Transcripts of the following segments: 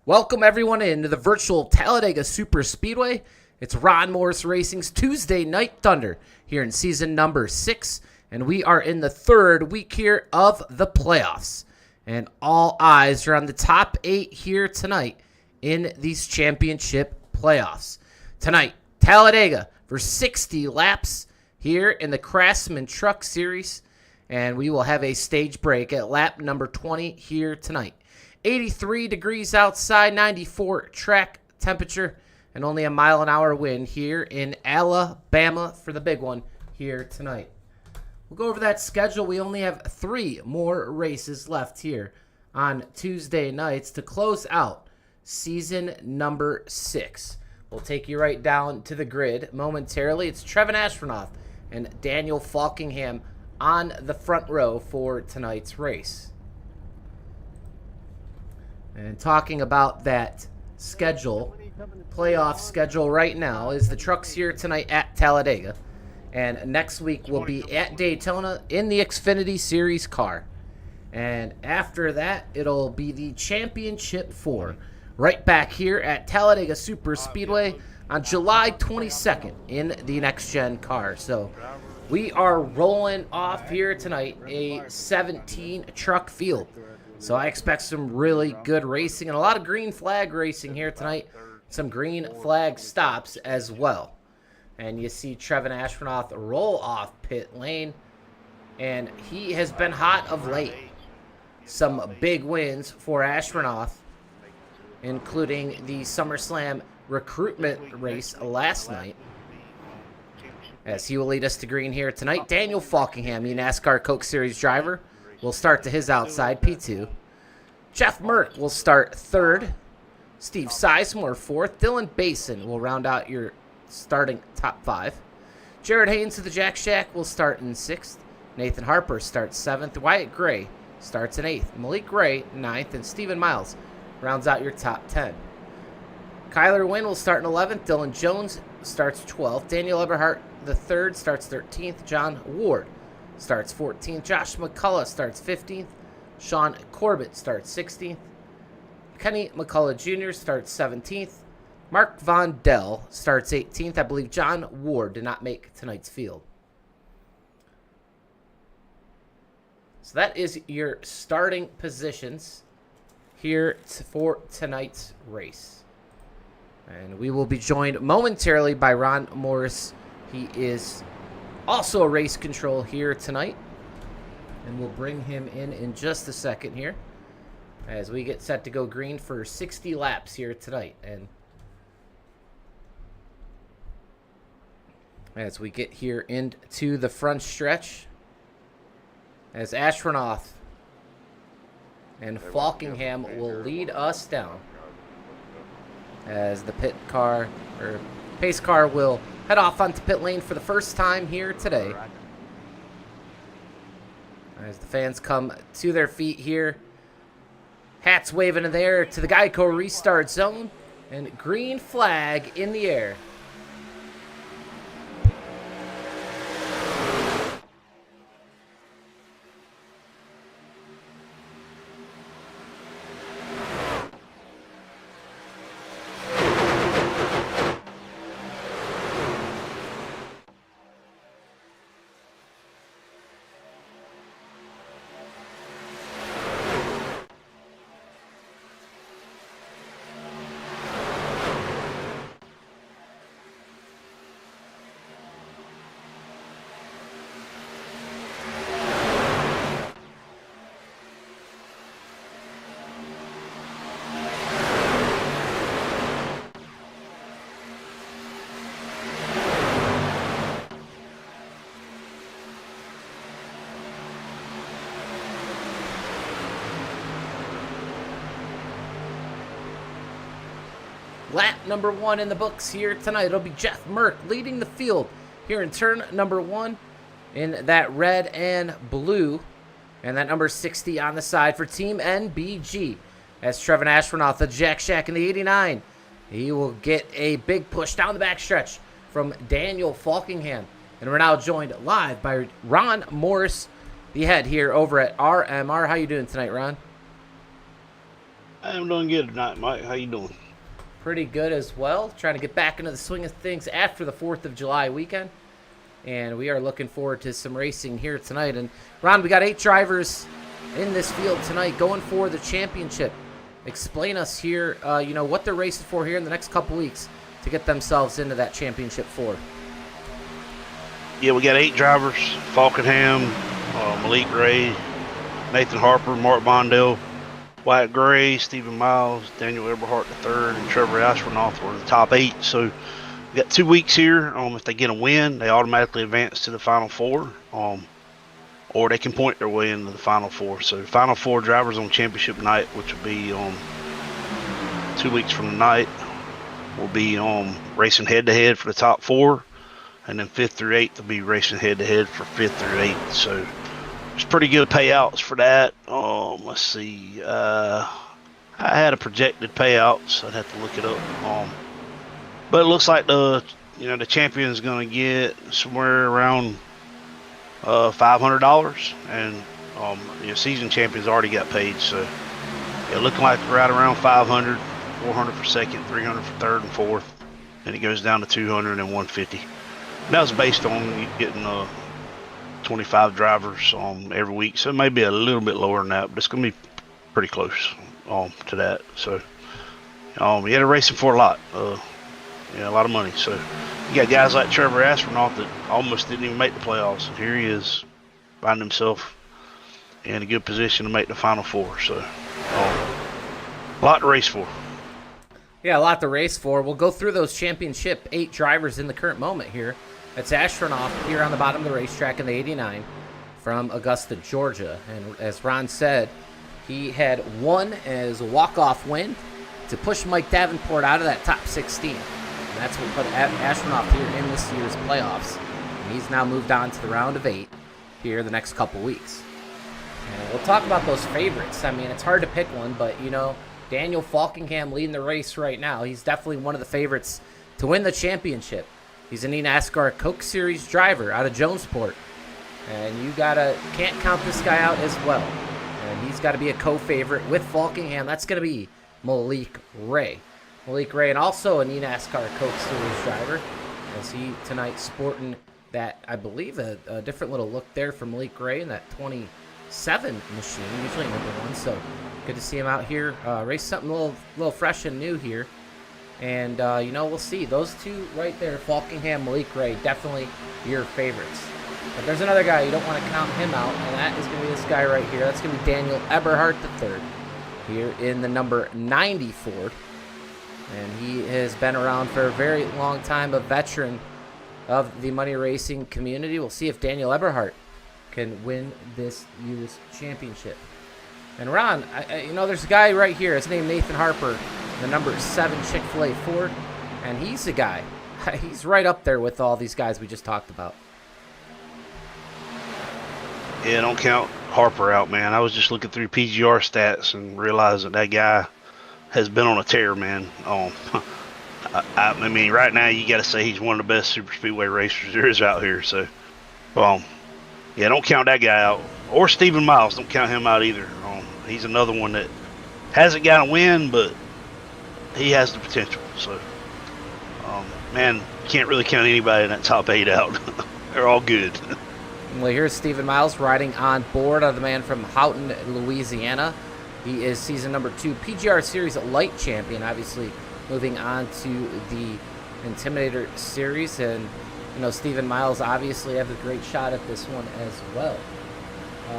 Welcome everyone into the virtual Talladega Superspeedway. It's Ron Morris Racing's Tuesday Night Thunder here in season number 6, and we are in the third week here of the playoffs. And all eyes are on the top 8 here tonight in these championship playoffs. Tonight, Talladega for 60 laps here in the Craftsman Trucks series, and we will have a stage break at lap number 20 here tonight. 83 degrees outside, 94 track temperature, and only a mile-an-hour wind here in Alabama for the big one here tonight. We'll go over that schedule. We only have 3 more races left here on Tuesday nights to close out season number 6. We'll take you right down to the grid momentarily. It's Trevin Ashford and Daniel Falkingham on the front row for tonight's race. And talking about that schedule, playoff schedule right now, is the trucks here tonight at Talladega. And next week we'll be at Daytona in the Xfinity Series car. And after that, it'll be the Championship 4 right back here at Talladega Superspeedway on July 22nd in the Next Gen car. So we are rolling off here tonight a 17 truck field. So I expect some really good racing and a lot of green flag racing here tonight. Some green flag stops as well. And you see Trevin Ashford roll off pit lane. And he has been hot of late. Some big wins for Ashford, including the SummerSlam recruitment race last night. As he will lead us to green here tonight, Daniel Falkingham, the NASCAR Coke Series driver, will start to his outside, P2. Jeff Merck will start 3rd. Steve Sizemore 4th. Dylan Basin will round out your starting top 5. Jared Haynes of the Jack Shack will start in 6th. Nathan Harper starts 7th. Wyatt Gray starts in 8th. Malik Gray 9th. And Stephen Miles rounds out your top 10. Kyler Wynn will start in 11th. Dylan Jones starts 12th. Daniel Eberhardt III starts 13th. John Ward starts 14th. Josh McCullough starts 15th. Sean Corbett starts 16th. Kenny McCullough Jr. starts 17th. Mark Von Dell starts 18th. I believe John Ward did not make tonight's field. So that is your starting positions here for tonight's race. And we will be joined momentarily by Ron Morris. He is also a race control here tonight. And we'll bring him in just a second here as we get set to go green for 60 laps here tonight. And as we get here into the front stretch, as Ashford and Falkingham will lead us down, as the pace car will head off onto pit lane for the first time here today. As the fans come to their feet here, hats waving in the air to the Geico restart zone, and green flag in the air. Lap number 1 in the books here tonight. It'll be Jeff Merck leading the field here in turn number 1 in that red and blue. And that number 60 on the side for Team NBG. As Trevin Ashford, the Jack Shack in the 89. He will get a big push down the backstretch from Daniel Falkingham. And we're now joined live by Ron Morris, the head here over at RMR. How you doing tonight, Ron? I'm doing good tonight, Mike. How you doing? Pretty good as well. Trying to get back into the swing of things after the 4th of July weekend. And we are looking forward to some racing here tonight. And Ron, we got 8 drivers in this field tonight going for the championship. Explain us here, what they're racing for here in the next couple weeks to get themselves into that championship 4. Yeah, we got 8 drivers: Falkenham, Malik Ray, Nathan Harper, Mark Bondell, Wyatt Gray, Stephen Miles, Daniel Eberhardt III, and Trevor Ashford were the top 8. So we got 2 weeks here. If they get a win, they automatically advance to the Final 4, or they can point their way into the Final 4. So Final 4 drivers on championship night, which will be 2 weeks from tonight, will be racing head-to-head for the top 4. And then 5th through 8th will be racing head-to-head for 5th through 8th. So there's pretty good payouts for that. Let's see. I had a projected payouts. I'd have to look it up. But it looks like the champion is going to get somewhere around $500, and season champions already got paid. So looking like right around 500, 400 for second, 300 for third and fourth, and it goes down to 200 and 150. That was based on getting 25 drivers every week, so it may be a little bit lower than that, but it's going to be pretty close to that. So they're racing for a lot, a lot of money. So you got guys like Trevor Astronaut that almost didn't even make the playoffs, and here he is, finding himself in a good position to make the Final 4. So a lot to race for. Yeah, a lot to race for. We'll go through those championship 8 drivers in the current moment here. It's Astronaut here on the bottom of the racetrack in the 89 from Augusta, Georgia. And as Ron said, he had won as a walk-off win to push Mike Davenport out of that top 16. And that's what put Astronaut here in this year's playoffs. And he's now moved on to the round of 8 here the next couple weeks. And we'll talk about those favorites. I mean, it's hard to pick one, but, Daniel Falkenham leading the race right now. He's definitely one of the favorites to win the championship. He's an eNASCAR Coke Series driver out of Jonesport. And you can't count this guy out as well. And he's got to be a co-favorite with Falkenham. That's going to be Malik Ray. Malik Ray, and also an eNASCAR Coke Series driver, as he tonight sporting that, I believe, a different little look there for Malik Ray in that 27 machine, usually number 1. So good to see him out here. Race something a little fresh and new here. And, we'll see. Those 2 right there, Falkenham, Malik Ray, definitely your favorites. But there's another guy, you don't want to count him out, and that is going to be this guy right here. That's going to be Daniel Eberhardt III here in the number 90 Ford. And he has been around for a very long time, a veteran of the money racing community. We'll see if Daniel Eberhardt can win this year's championship. And Ron, there's a guy right here. His name Nathan Harper, the number 7 Chick-fil-A Ford, and he's a guy. He's right up there with all these guys we just talked about. Yeah, don't count Harper out, man. I was just looking through PGR stats and realized that guy has been on a tear, man. I mean, right now you got to say he's one of the best super speedway racers there is out here. So, don't count that guy out. Or Stephen Miles, don't count him out either. He's another one that hasn't got a win, but he has the potential. So, man, can't really count anybody in that top 8 out. They're all good. Well, here's Stephen Miles riding on board of the man from Houghton, Louisiana. He is season number 2 PGR Series Light Champion, obviously moving on to the Intimidator Series. And, Stephen Miles obviously have a great shot at this one as well.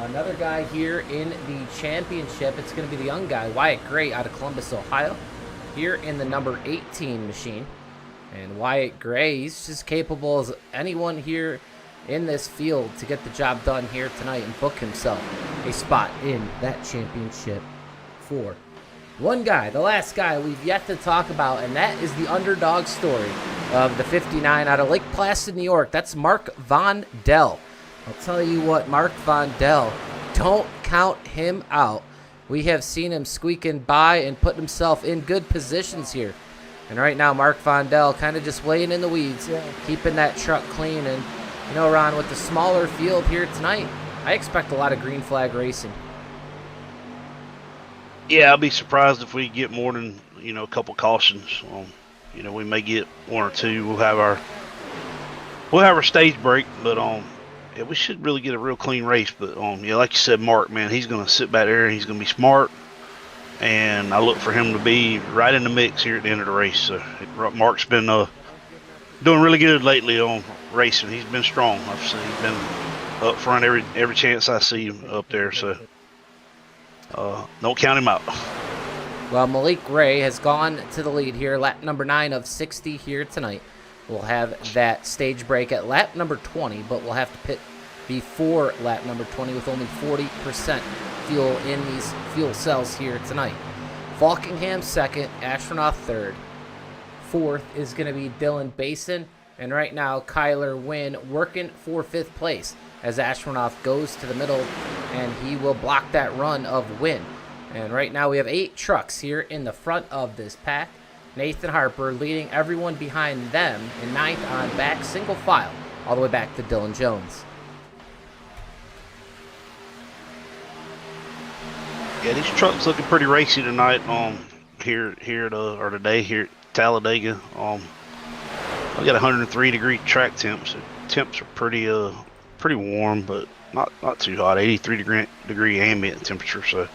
Another guy here in the championship, it's going to be the young guy, Wyatt Gray, out of Columbus, Ohio, here in the number 18 machine. And Wyatt Gray, he's just capable as anyone here in this field to get the job done here tonight and book himself a spot in that championship 4. One guy, the last guy we've yet to talk about, and that is the underdog story of the 59 out of Lake Placid, New York. That's Mark Von Dell. I'll tell you what, Mark Von Dell, don't count him out. We have seen him squeaking by and put himself in good positions here. And right now, Mark Von Dell kind of just laying in the weeds, keeping that truck clean. And, Ron, with the smaller field here tonight, I expect a lot of green flag racing. Yeah, I'll be surprised if we get more than, a couple cautions. We may get one or two. We'll have our stage break, but yeah, we should really get a real clean race. But yeah, like you said, Mark, man, he's gonna sit back there and he's gonna be smart. And I look for him to be right in the mix here at the end of the race. So Mark's been doing really good lately on racing. He's been strong. I've seen he's been up front every chance I see him up there. So don't count him out. Well, Malik Ray has gone to the lead here, lap number 9 of 60 here tonight. We'll have that stage break at lap number 20, but we'll have to pit before lap number 20 with only 40% fuel in these fuel cells here tonight. Falkingham second, Astronaut third. Fourth is going to be Dylan Basin, and right now Kyler Wynn working for 5th place as Astronaut goes to the middle, and he will block that run of Wynn. And right now we have 8 trucks here in the front of this pack. Nathan Harper leading everyone behind them in 9th on back, single file, all the way back to Dylan Jones. Yeah, these trucks looking pretty racy tonight. Today here at Talladega. I got 103-degree track temps. So temps are pretty warm, but not too hot. 83-degree ambient temperature. So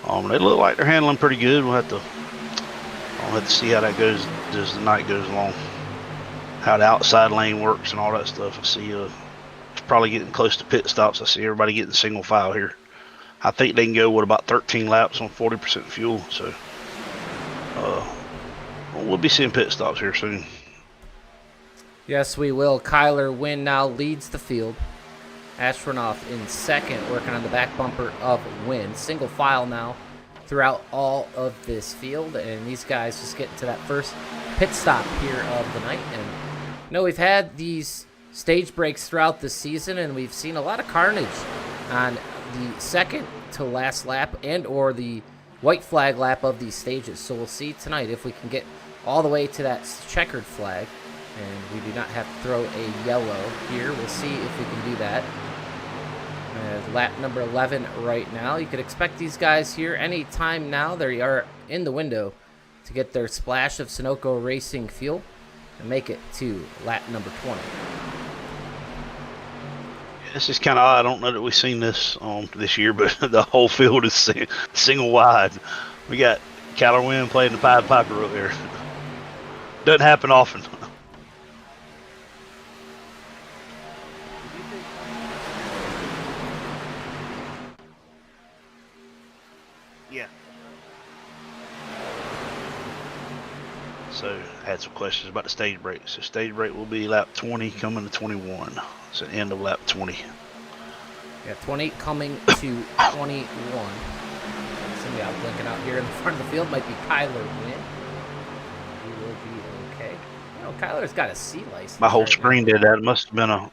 they look like they're handling pretty good. I'll have to see how that goes as the night goes along. How the outside lane works and all that stuff. I see it's probably getting close to pit stops. I see everybody getting single file here. I think they can go with about 13 laps on 40% fuel. So we'll be seeing pit stops here soon. Yes, we will. Kyler Wynn now leads the field. Astronaut in second, working on the back bumper of Wynn. Single file now throughout all of this field, and these guys just getting to that first pit stop here of the night. And we've had these stage breaks throughout the season, and we've seen a lot of carnage on the second to last lap and or the white flag lap of these stages. So we'll see tonight if we can get all the way to that checkered flag, and we do not have to throw a yellow here. We'll see if we can do that. Lap number 11 right now. You could expect these guys here any time now. They are in the window to get their splash of Sunoco Racing fuel and make it to lap number 20. This is kind of odd. I don't know that we've seen this this year, but the whole field is single wide. We got Kyler Wynn playing the Pied Piper up there. Doesn't happen often. Yeah. So I had some questions about the stage break. So stage break will be lap 20 coming to 21. So end of lap 20. Yeah, 20 coming to 21. Somebody out blinking out here in the front of the field might be Kyler Wynn. He will be okay. Kyler's got a C license. My whole screen did that. It must have been a...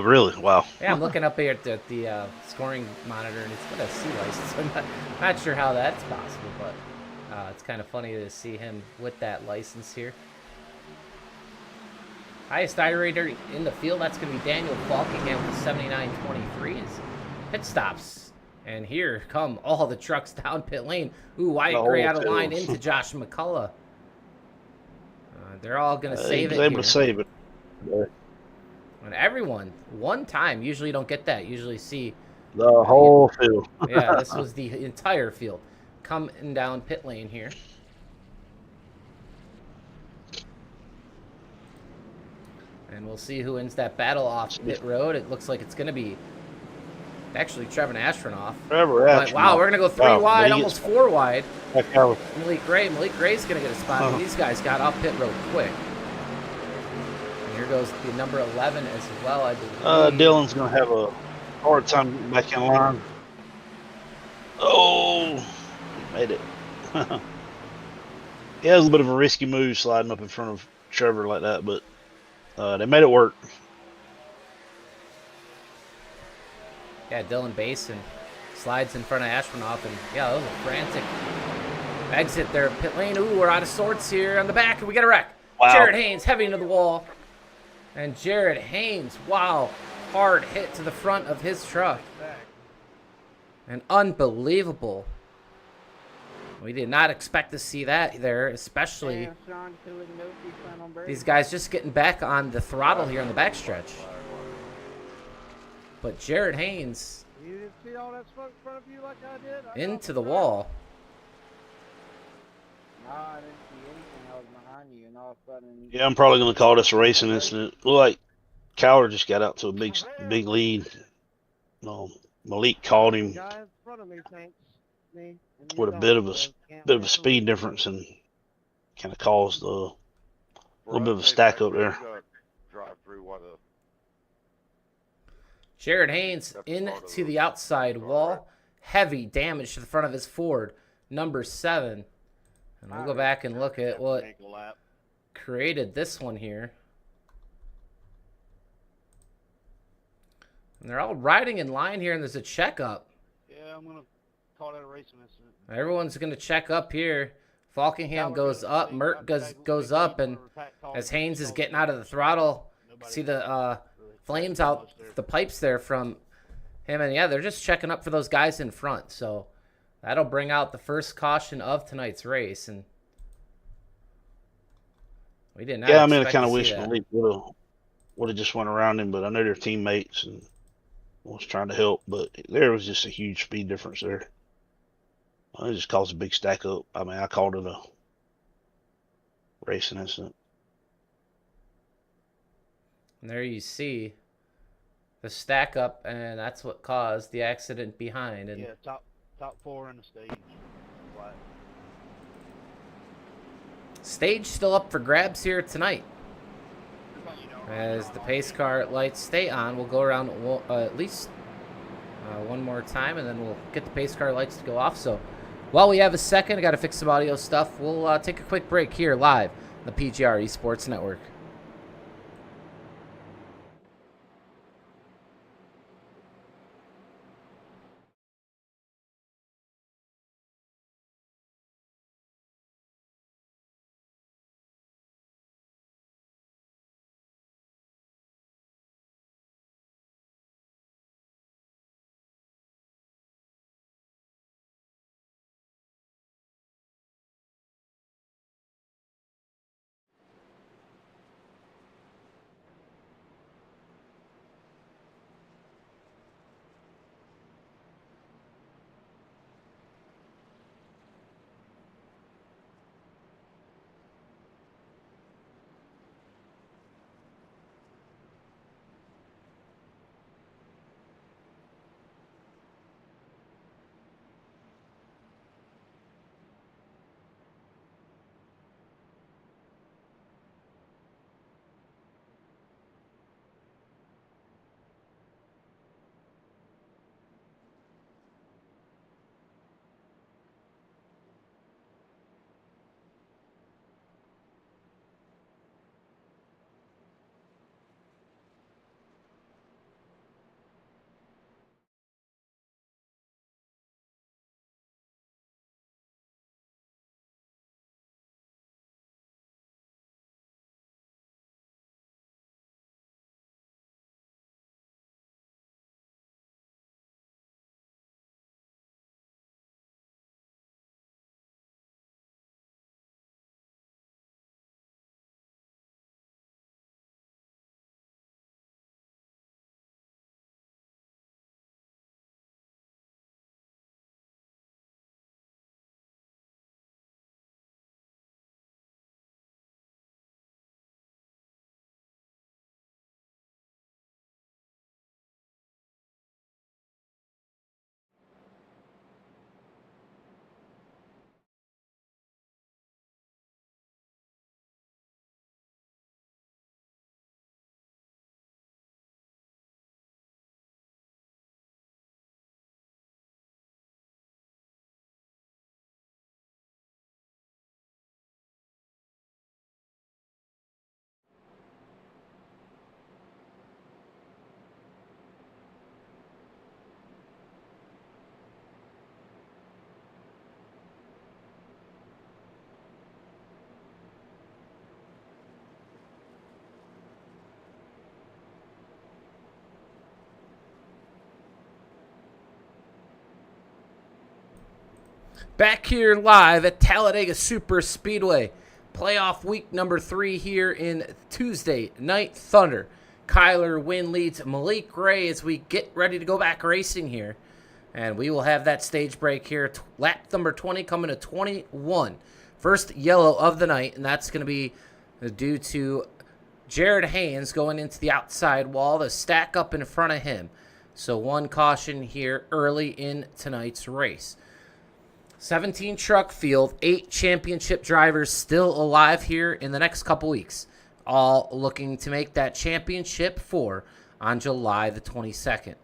really? Wow. Yeah, I'm looking up here at the scoring monitor, and it's got a C license. I'm not sure how that's possible, but it's kind of funny to see him with that license here. Highest iRater in the field, that's going to be Daniel Falkingham with 79.23. His pit stops. And here come all the trucks down pit lane. Ooh, Wyatt Gray out of line into Josh McCullough. They're all going to save it here. Able to save it. Yeah. And everyone, one time, usually you don't get that. Usually see the whole field. Yeah, this was the entire field coming down pit lane here. And we'll see who wins that battle off pit road. It looks like it's going to be actually Trevor Astronaut. Wow, we're going to go 3 wide, almost 4 wide. Malik Gray. Malik Gray's going to get a spot. These guys got off pit road quick. And here goes the number 11 as well, I believe. Dylan's going to have a hard time getting back in line. Oh, he made it. Yeah, it was a bit of a risky move sliding up in front of Trevor like that, but they made it work. Yeah, Dylan Basin slides in front of Astronaut, and yeah, that was a frantic exit there. Pit lane. Ooh, we're out of sorts here on the back, and we got a wreck. Wow. Jared Haynes heavy into the wall. And Jared Haynes, wow, hard hit to the front of his truck. An unbelievable We did not expect to see that there, especially these guys just getting back on the throttle here in the backstretch. But Jared Haynes into the wall. No, I didn't see anything. I was behind you, and all of a sudden. Yeah, I'm probably going to call this a racing incident. Looked like Cowler just got out to a big lead. Malik caught him Guy in front of me thinks me. And you with a don't, bit of a so can't bit of a win. speed difference and kind of caused a little bit of a stack up there. Drive through while the Jared Haynes into the outside wall. Heavy damage to the front of his Ford, number 7. And we'll go back and look at what created this one here. And they're all riding in line here, and there's a checkup. Yeah, I'm going to call that a racing incident. Everyone's going to check up here. Falkingham goes up, Mert goes up, and as Haynes is getting out of the throttle, you can see the flames out the pipes there from him. And yeah, they're just checking up for those guys in front. So that'll bring out the first caution of tonight's race. And we did not. Yeah, I mean, I expect kind of to wish see that. Malik would have just went around him, but I know they're teammates and was trying to help. But there was just a huge speed difference there. It just caused a big stack up. I mean, I called it a racing incident. And there you see the stack up, and that's what caused the accident behind. And Yeah, top 4 in the stage. Flat. stage still up for grabs here tonight. As the pace car lights stay on, we'll go around at least one more time, and then we'll get the pace car lights to go off. So while we have a second, I got to fix some audio stuff. We'll take a quick break here live on the PGR eSports Network. Back here live at Talladega Superspeedway. Playoff week number 3 here in Tuesday Night Thunder. Kyler Wynn leads Malik Ray as we get ready to go back racing here. And we will have that stage break here. Lap number 20 coming to 21. First yellow of the night, and that's going to be due to Jared Haynes going into the outside wall to stack up in front of him. So one caution here early in tonight's race. 17 truck field, 8 championship drivers still alive here in the next couple weeks. All looking to make that championship 4 on July the 22nd.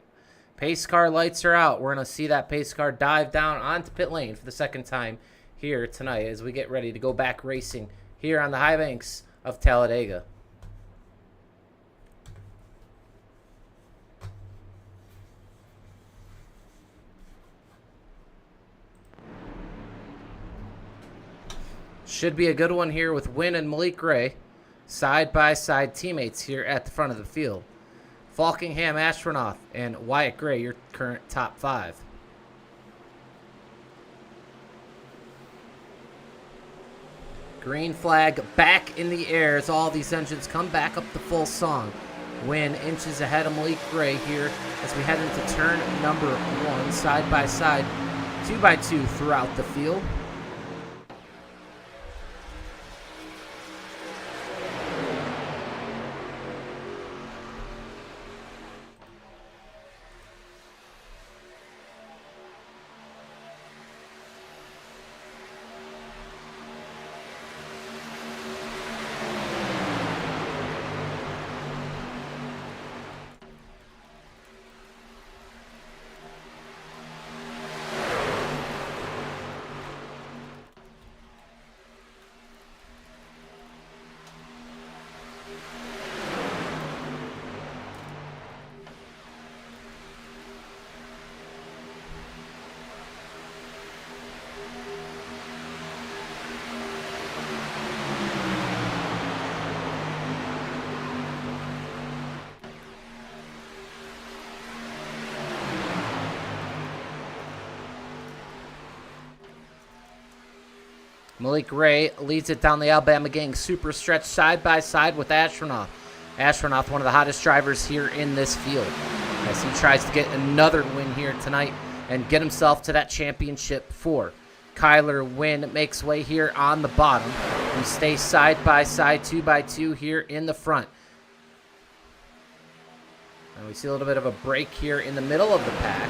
Pace car lights are out. We're going to see that pace car dive down onto pit lane for the second time here tonight as we get ready to go back racing here on the high banks of Talladega. Should be a good one here with Wynn and Malik Ray, side-by-side teammates here at the front of the field. Falkingham Astronaut and Wyatt Gray, your current top 5. Green flag back in the air as all these engines come back up the full song. Wynn inches ahead of Malik Gray here as we head into turn number 1, side-by-side, 2x2 throughout the field. Malik Ray leads it down the Alabama Gang super stretch side-by-side with Astronaut. Astronaut, one of the hottest drivers here in this field, as he tries to get another win here tonight and get himself to that championship 4. Kyler Wynn makes way here on the bottom. We stay side-by-side, 2x2 here in the front. And we see a little bit of a break here in the middle of the pack.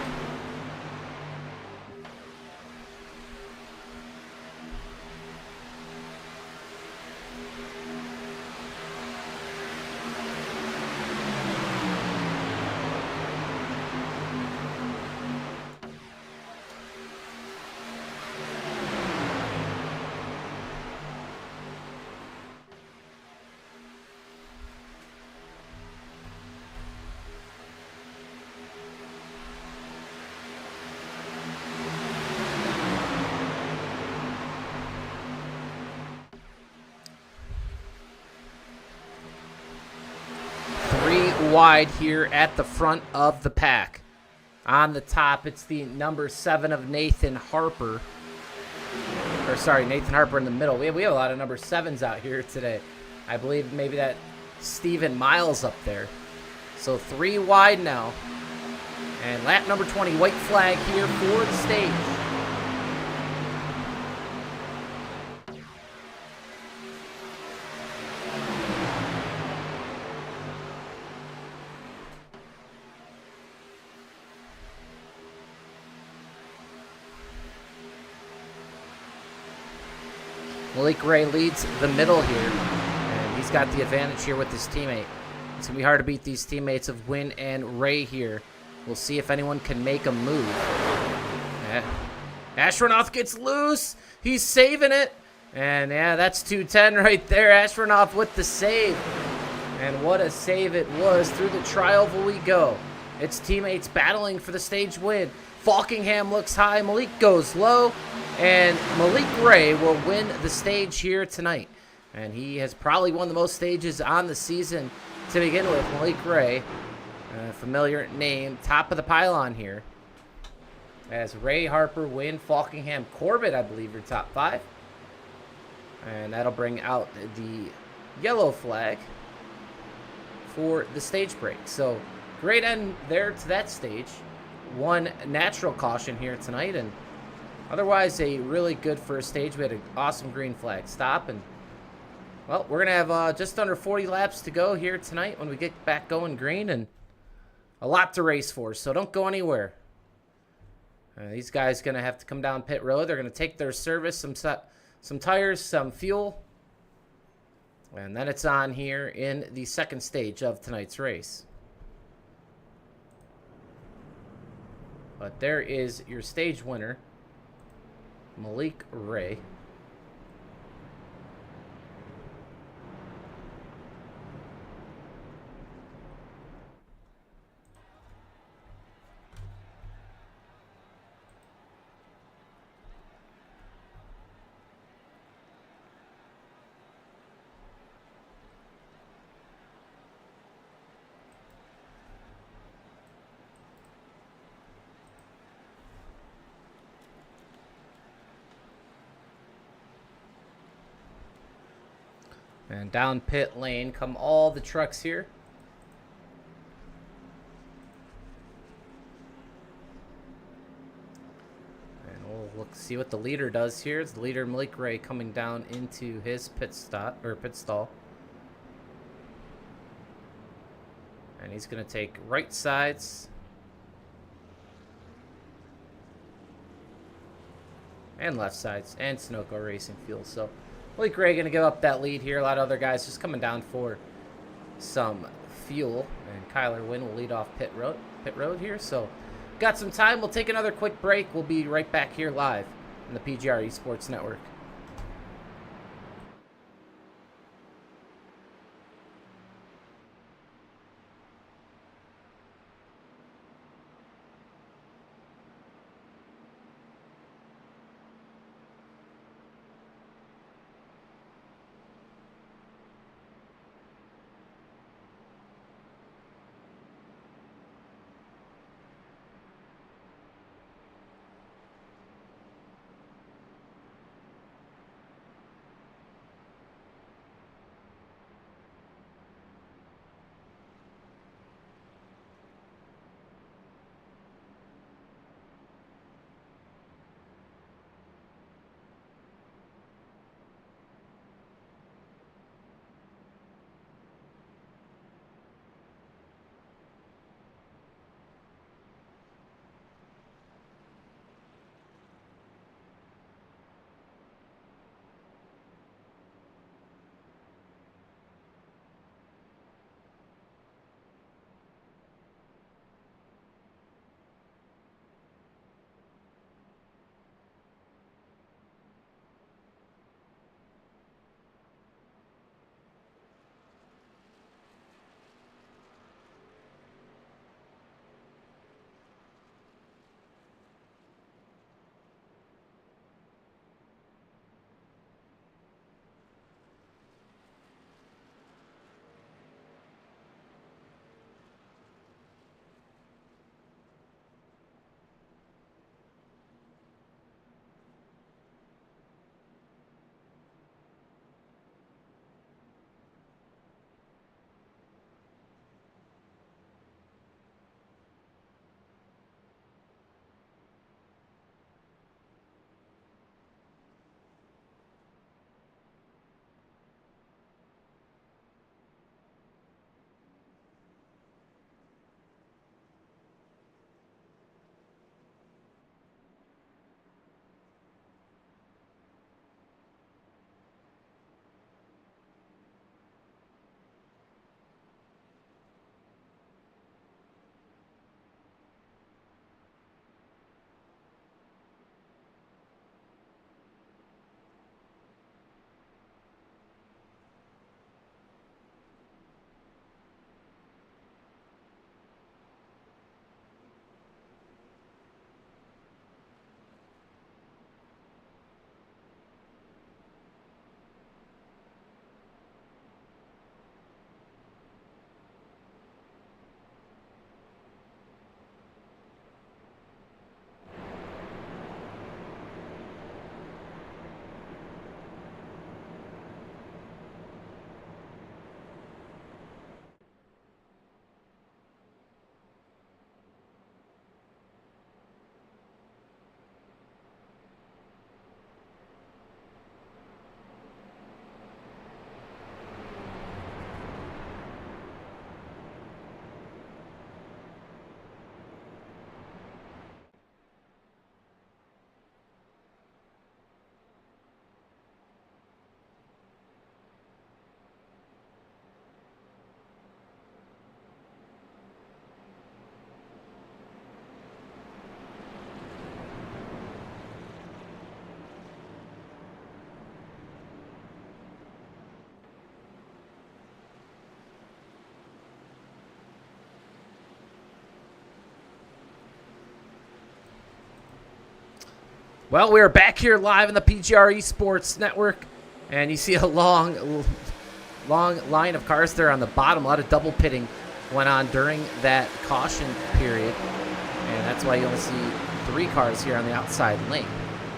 Wide here at the front of the pack. On the top, it's the number 7 of Nathan Harper. Or sorry, Nathan Harper in the middle. We have a lot of number 7s out here today. I believe maybe that Stephen Miles up there. So 3 wide now. And lap number 20, white flag here for the stage. Malik Ray leads the middle here, and he's got the advantage here with his teammate. It's going to be hard to beat these teammates of Wynn and Ray here. We'll see if anyone can make a move. Astronaut gets loose. He's saving it. And yeah, that's 210 right there. Astronaut with the save. And what a save it was. Through the tri-oval we go. It's teammates battling for the stage win. Falkingham looks high. Malik goes low. And Malik Ray will win the stage here tonight. And he has probably won the most stages on the season to begin with. Malik Ray, familiar name, top of the pylon here. As Ray, Harper, Wynn, Falkingham, Corbett, I believe, are top 5. And that'll bring out the yellow flag for the stage break. So great end there to that stage. One natural caution here tonight, and otherwise a really good first stage. We had an awesome green flag stop, and well, we're gonna have just under 40 laps to go here tonight when we get back going green, and a lot to race for. So don't go anywhere. These guys gonna have to come down pit road. They're gonna take their service, some tires, some fuel, and then it's on here in the second stage of tonight's race. But there is your stage winner, Malik Ray. And down pit lane come all the trucks here. And we'll look see what the leader does here. It's the leader Malik Ray coming down into his pit stall. And he's going to take right sides. And left sides. And Sunoco Racing Fuel. So Malik Ray going to give up that lead here. A lot of other guys just coming down for some fuel. And Kyler Wynn will lead off pit road here. So got some time. We'll take another quick break. We'll be right back here live on the PGR eSports Network. Well, we're back here live in the PGR eSports network, and you see a long line of cars there on the bottom. A lot of double pitting went on during that caution period, and that's why you only see 3 cars here on the outside lane.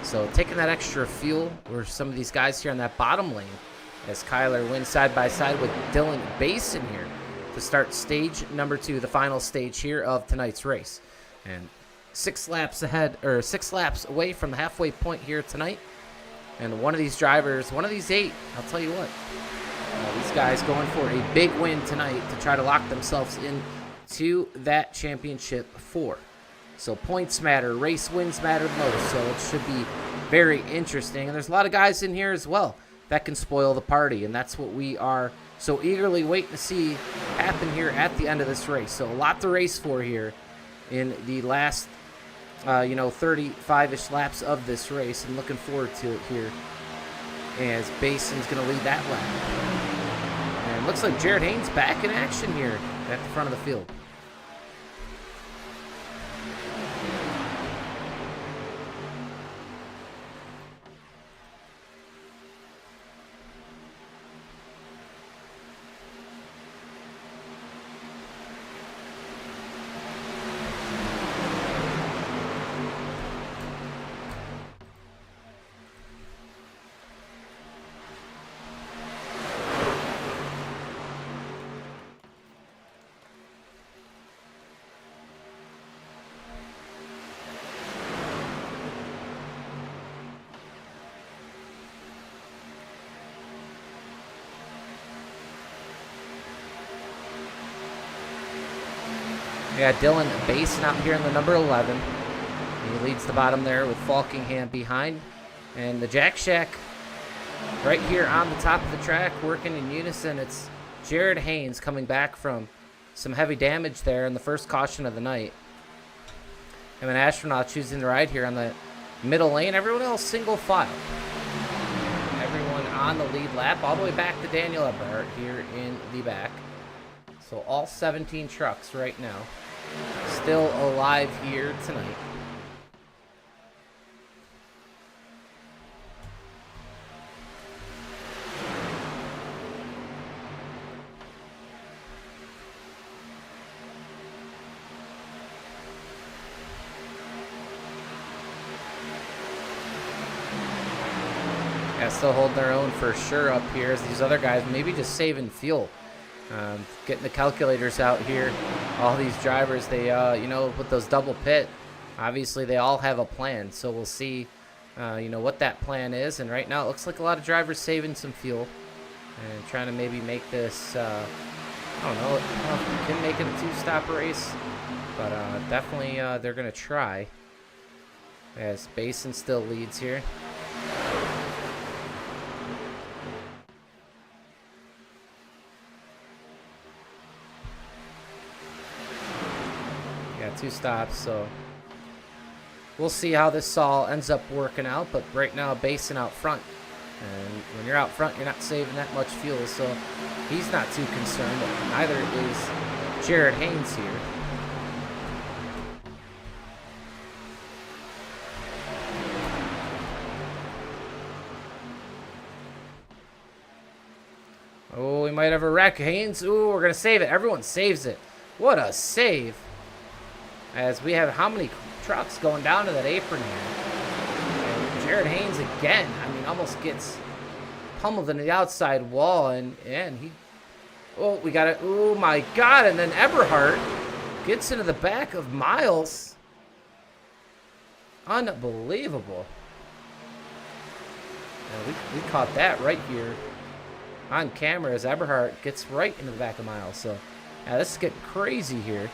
So taking that extra fuel were some of these guys here on that bottom lane, as Kyler wins side by side with Dylan Basin here to start stage number 2, the final stage here of tonight's race. And 6 laps ahead, or 6 laps away from the halfway point here tonight. And one of these drivers, one of these 8, I'll tell you what, these guys going for a big win tonight to try to lock themselves into that championship 4. So points matter, race wins matter most, so it should be very interesting. And there's a lot of guys in here as well that can spoil the party, and that's what we are so eagerly waiting to see happen here at the end of this race. So a lot to race for here in the last 35-ish laps of this race, and looking forward to it here as Basin's going to lead that lap. And looks like Jared Haynes back in action here at the front of the field. We got Dylan Basin out here in the number 11. He leads the bottom there with Falkingham behind. And the Jack Shack right here on the top of the track working in unison. It's Jared Haynes coming back from some heavy damage there in the first caution of the night. And an Astronaut choosing the ride here on the middle lane. Everyone else single file. Everyone on the lead lap all the way back to Daniel Eberhardt here in the back. So all 17 trucks right now still alive here tonight. Yeah, still holding their own for sure up here as these other guys maybe just saving fuel. Getting the calculators out here. All these drivers, they, with those double pit, obviously they all have a plan. So we'll see, what that plan is. And right now it looks like a lot of drivers saving some fuel and trying to maybe make this, I don't know, can make it a 2-stop race. But definitely they're going to try as Basin still leads here. Yeah, 2 stops, so we'll see how this all ends up working out. But right now, Basin out front, and when you're out front, you're not saving that much fuel, so he's not too concerned. Neither is Jared Haynes here. Oh, we might have a wreck. Haynes, ooh, we're going to save it. Everyone saves it. What a save. As we have how many trucks going down to that apron here. And Jared Haynes again, almost gets pummeled into the outside wall. And he, oh, we got it. Oh, my God. And then Eberhardt gets into the back of Miles. Unbelievable. Yeah, we caught that right here on camera as Eberhardt gets right into the back of Miles. So, yeah, this is getting crazy here.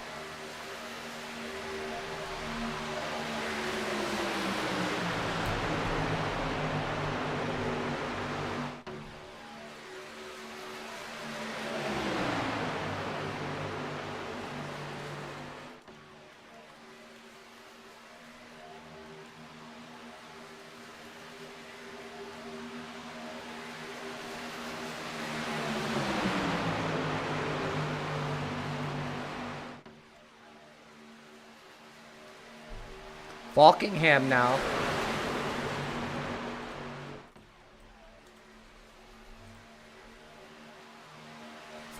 Falkingham now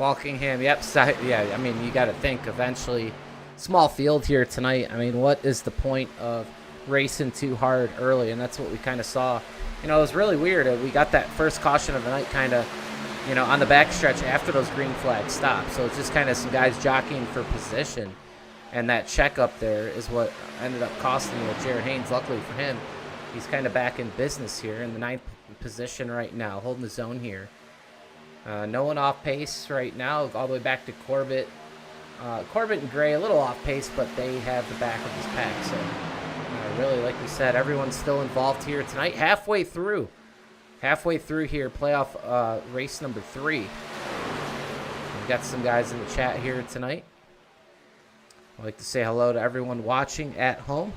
Falkingham, yep. Yeah, I mean, you got to think eventually. Small field here tonight. I mean, what is the point of racing too hard early? And that's what we kind of saw. You know, it was really weird. We got that first caution of the night kind of, you know, on the backstretch after those green flags stopped. So it's just kind of some guys jockeying for position. And that check up there is what ended up costing you Jared Haynes. Luckily for him, he's kind of back in business here in the 9th position right now, holding the zone here. No one off pace right now, all the way back to Corbett. Corbett and Gray a little off pace, but they have the back of this pack. So really, like we said, everyone's still involved here tonight. Halfway through here, playoff race number 3. We've got some guys in the chat here tonight. I'd like to say hello to everyone watching at home.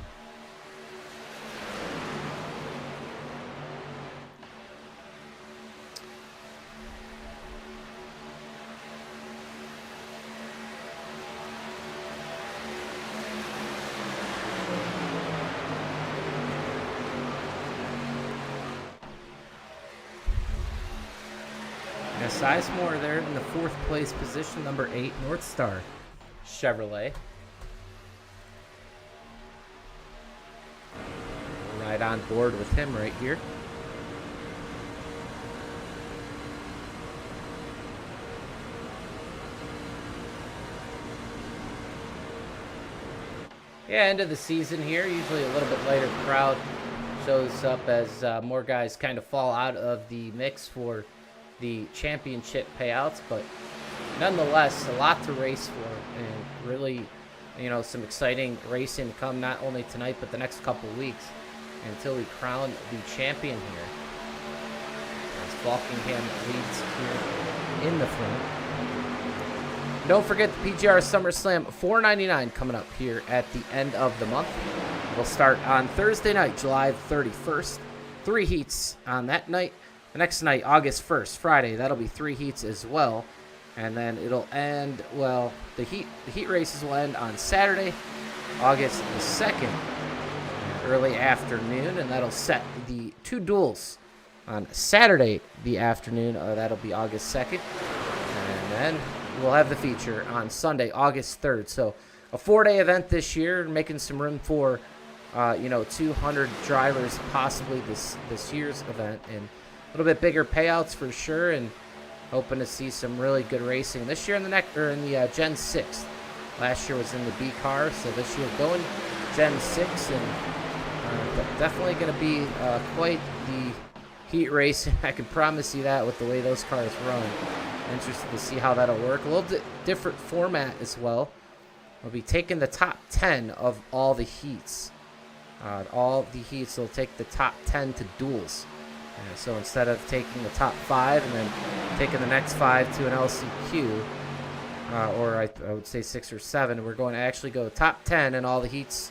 Sizemore there in the 4th place position, number 8, North Star Chevrolet. Right on board with him right here. Yeah, end of the season here. Usually a little bit lighter crowd shows up as more guys kind of fall out of the mix for the championship payouts, but nonetheless, a lot to race for, and really, you know, some exciting racing to come, not only tonight, but the next couple weeks until we crown the champion here. As Falkingham leads here in the front. Don't forget the PGR SummerSlam $4.99 coming up here at the end of the month. We'll start on Thursday night, July 31st. 3 heats on that night. The next night, August 1st, Friday, that'll be 3 heats as well. And then it'll end, well, the heat races will end on Saturday, August the 2nd, early afternoon. And that'll set the 2 duels on Saturday the afternoon. That'll be August 2nd. And then we'll have the feature on Sunday, August 3rd. So a 4-day event this year, making some room for, 200 drivers possibly this year's event. And a little bit bigger payouts for sure, and hoping to see some really good racing this year in the Gen 6. Last year was in the B car, so this year going Gen 6, and definitely going to be quite the heat race. I can promise you that with the way those cars run. Interested to see how that'll work. A little different format as well. We'll be taking the top 10 of all the heats. All the heats will take the top 10 to duels. So instead of taking the top 5 and then taking the next 5 to an LCQ, or I would say 6 or 7, we're going to actually go top 10 and all the heats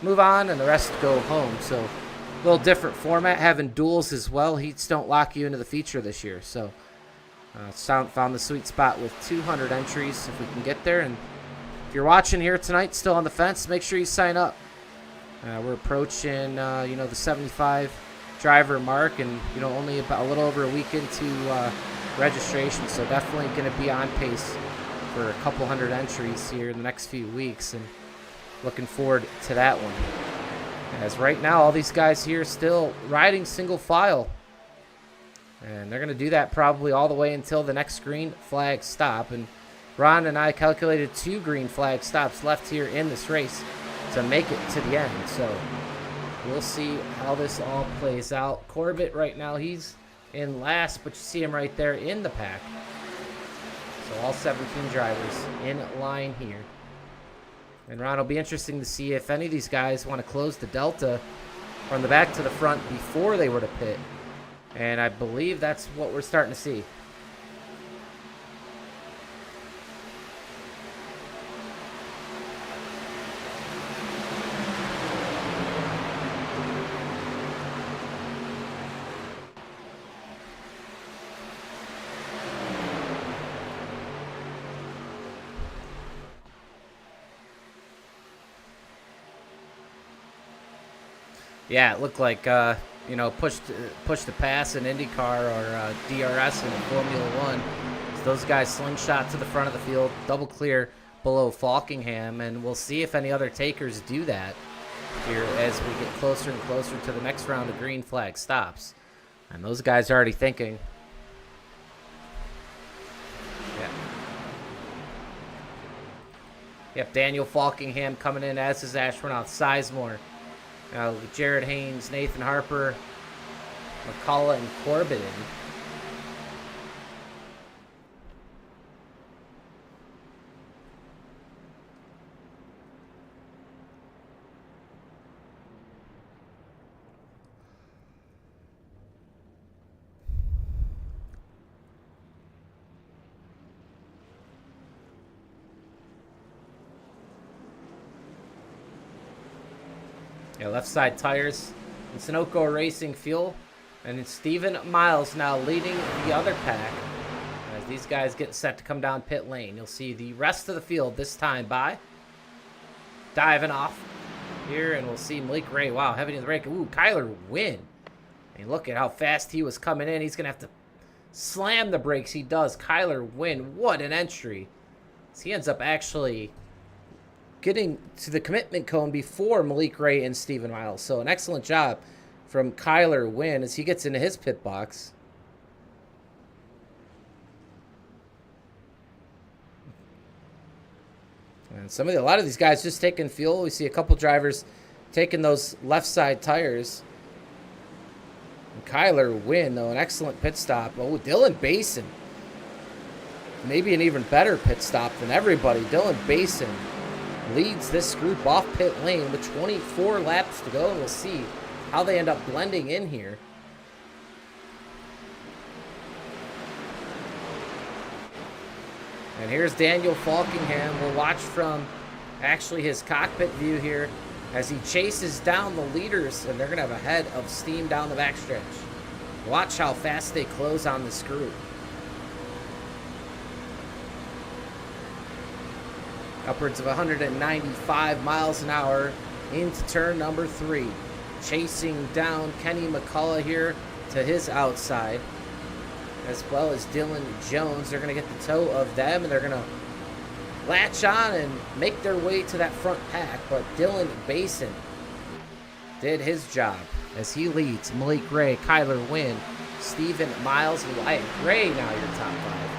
move on and the rest go home. So a little different format, having duels as well. Heats don't lock you into the feature this year. So found the sweet spot with 200 entries if we can get there. And if you're watching here tonight, still on the fence, make sure you sign up. We're approaching, the 75 driver mark, and only about a little over a week into registration, so definitely going to be on pace for a couple hundred entries here in the next few weeks, and looking forward to that one. As right now, all these guys here still riding single file, and they're going to do that probably all the way until the next green flag stop. And Ron and I calculated 2 green flag stops left here in this race to make it to the end, so we'll see how this all plays out. Corbett right now, he's in last, but you see him right there in the pack. So all 17 drivers in line here. And Ron, it'll be interesting to see if any of these guys want to close the delta from the back to the front before they were to pit. And I believe that's what we're starting to see. Yeah, it looked like, push to pass in IndyCar or DRS in Formula 1. those guys slingshot to the front of the field, double clear below Falkingham, and we'll see if any other takers do that here as we get closer and closer to the next round of green flag stops. And those guys are already thinking. Yeah. Yep, Daniel Falkingham coming in as his astronaut. Sizemore, Jared Haynes, Nathan Harper, McCullough, and Corbett in. Yeah, left side tires. And Sunoco Racing Fuel. And it's Stephen Miles now leading the other pack. As these guys get set to come down pit lane. You'll see the rest of the field this time by. Diving off here. And we'll see Malik Ray. Wow, heavy in the brake. Ooh, Kyler Wynn. And look at how fast he was coming in. He's going to have to slam the brakes. He does. Kyler Wynn. What an entry. So he ends up actually getting to the commitment cone before Malik Ray and Stephen Miles. So an excellent job from Kyler Wynn as he gets into his pit box. And a lot of these guys just taking fuel. We see a couple drivers taking those left side tires. And Kyler Wynn, though, an excellent pit stop. Oh, Dylan Basin. Maybe an even better pit stop than everybody. Dylan Basin leads this group off pit lane with 24 laps to go, and we'll see how they end up blending in here. And here's Daniel Falkingham. We'll watch from actually his cockpit view here as he chases down the leaders, and they're going to have a head of steam down the backstretch. Watch how fast they close on this group. Upwards of 195 miles an hour into turn number 3. Chasing down Kenny McCullough here to his outside, as well as Dylan Jones. They're going to get the toe of them, and they're going to latch on and make their way to that front pack. But Dylan Basin did his job as he leads Malik Ray, Kyler Wynn, Stephen Miles, and Wyatt Gray now your top 5.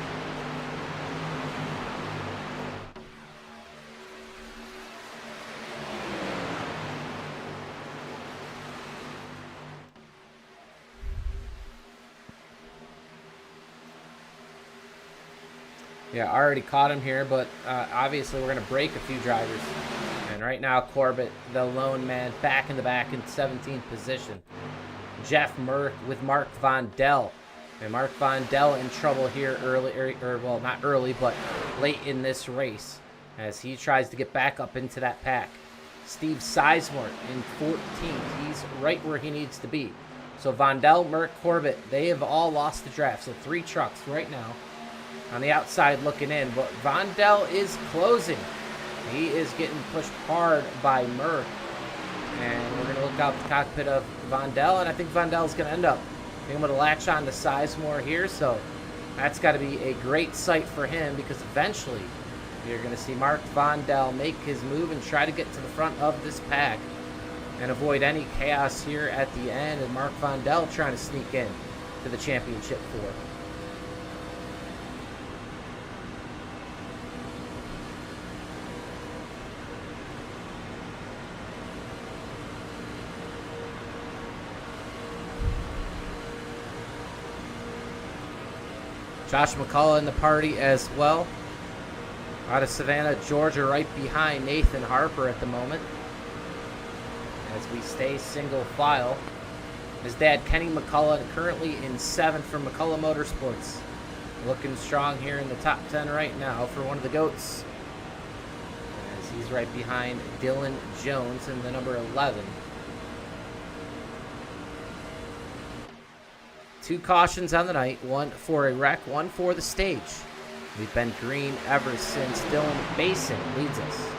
Yeah, I already caught him here, but obviously we're going to break a few drivers. And right now, Corbett, the lone man, back in the back in 17th position. Jeff Merck with Mark Von Dell. And Mark Von Dell in trouble here early, or well, not early, but late in this race as he tries to get back up into that pack. Steve Sizemore in 14th. He's right where he needs to be. So Von Dell, Merck, Corbett, they have all lost the draft. So 3 trucks right now on the outside looking in, but Von Dell is closing. He is getting pushed hard by Merck, and we're going to look out the cockpit of Von Dell, and I think Von Dell is going to end up being able to latch on to Sizemore here, so that's got to be a great sight for him, because eventually you're going to see Mark Von Dell make his move and try to get to the front of this pack and avoid any chaos here at the end, and Mark Von Dell trying to sneak in to the championship 4. Josh McCullough in the party as well. Out of Savannah, Georgia, right behind Nathan Harper at the moment. As we stay single file. His dad, Kenny McCullough, currently in 7th for McCullough Motorsports. Looking strong here in the top 10 right now for one of the GOATs. As he's right behind Dylan Jones in the number 11. 2 cautions on the night, 1 for a wreck, 1 for the stage. We've been green ever since Dylan Basin leads us.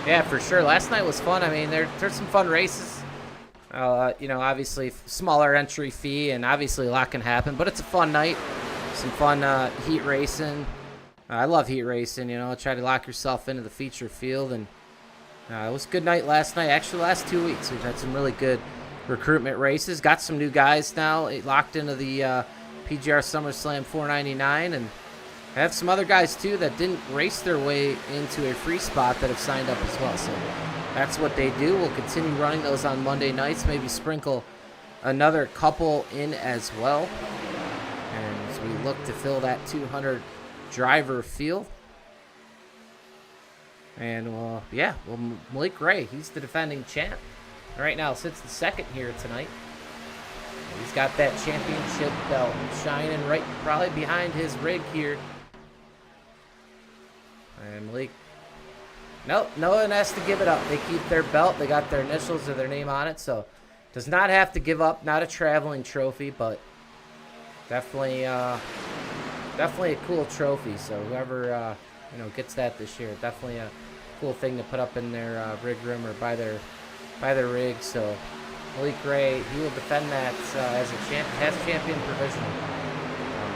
Yeah, for sure. Last night was fun. I mean, there's some fun races. You know, obviously smaller entry fee, and obviously a lot can happen, but it's a fun night. Some fun heat racing. I love heat racing, you know. Try to lock yourself into the feature field, and it was a good night last night. Actually, last 2 weeks we've had some really good recruitment races. Got some new guys now locked into the PGR SummerSlam 499, and I have some other guys too that didn't race their way into a free spot that have signed up as well. So that's what they do. We'll continue running those on Monday nights, maybe sprinkle another couple in as well. And as we look to fill that 200 driver field. And, yeah, Malik Gray, he's the defending champ. Right now sits the second here tonight. He's got that championship belt shining right probably behind his rig here. And Malik, nope, no one has to give it up. They keep their belt. They got their initials or their name on it, so does not have to give up. Not a traveling trophy, but definitely a cool trophy. So whoever you know, gets that this year, definitely a cool thing to put up in their rig room or by their rig. So Malik Gray, he will defend that as a past champion provisional.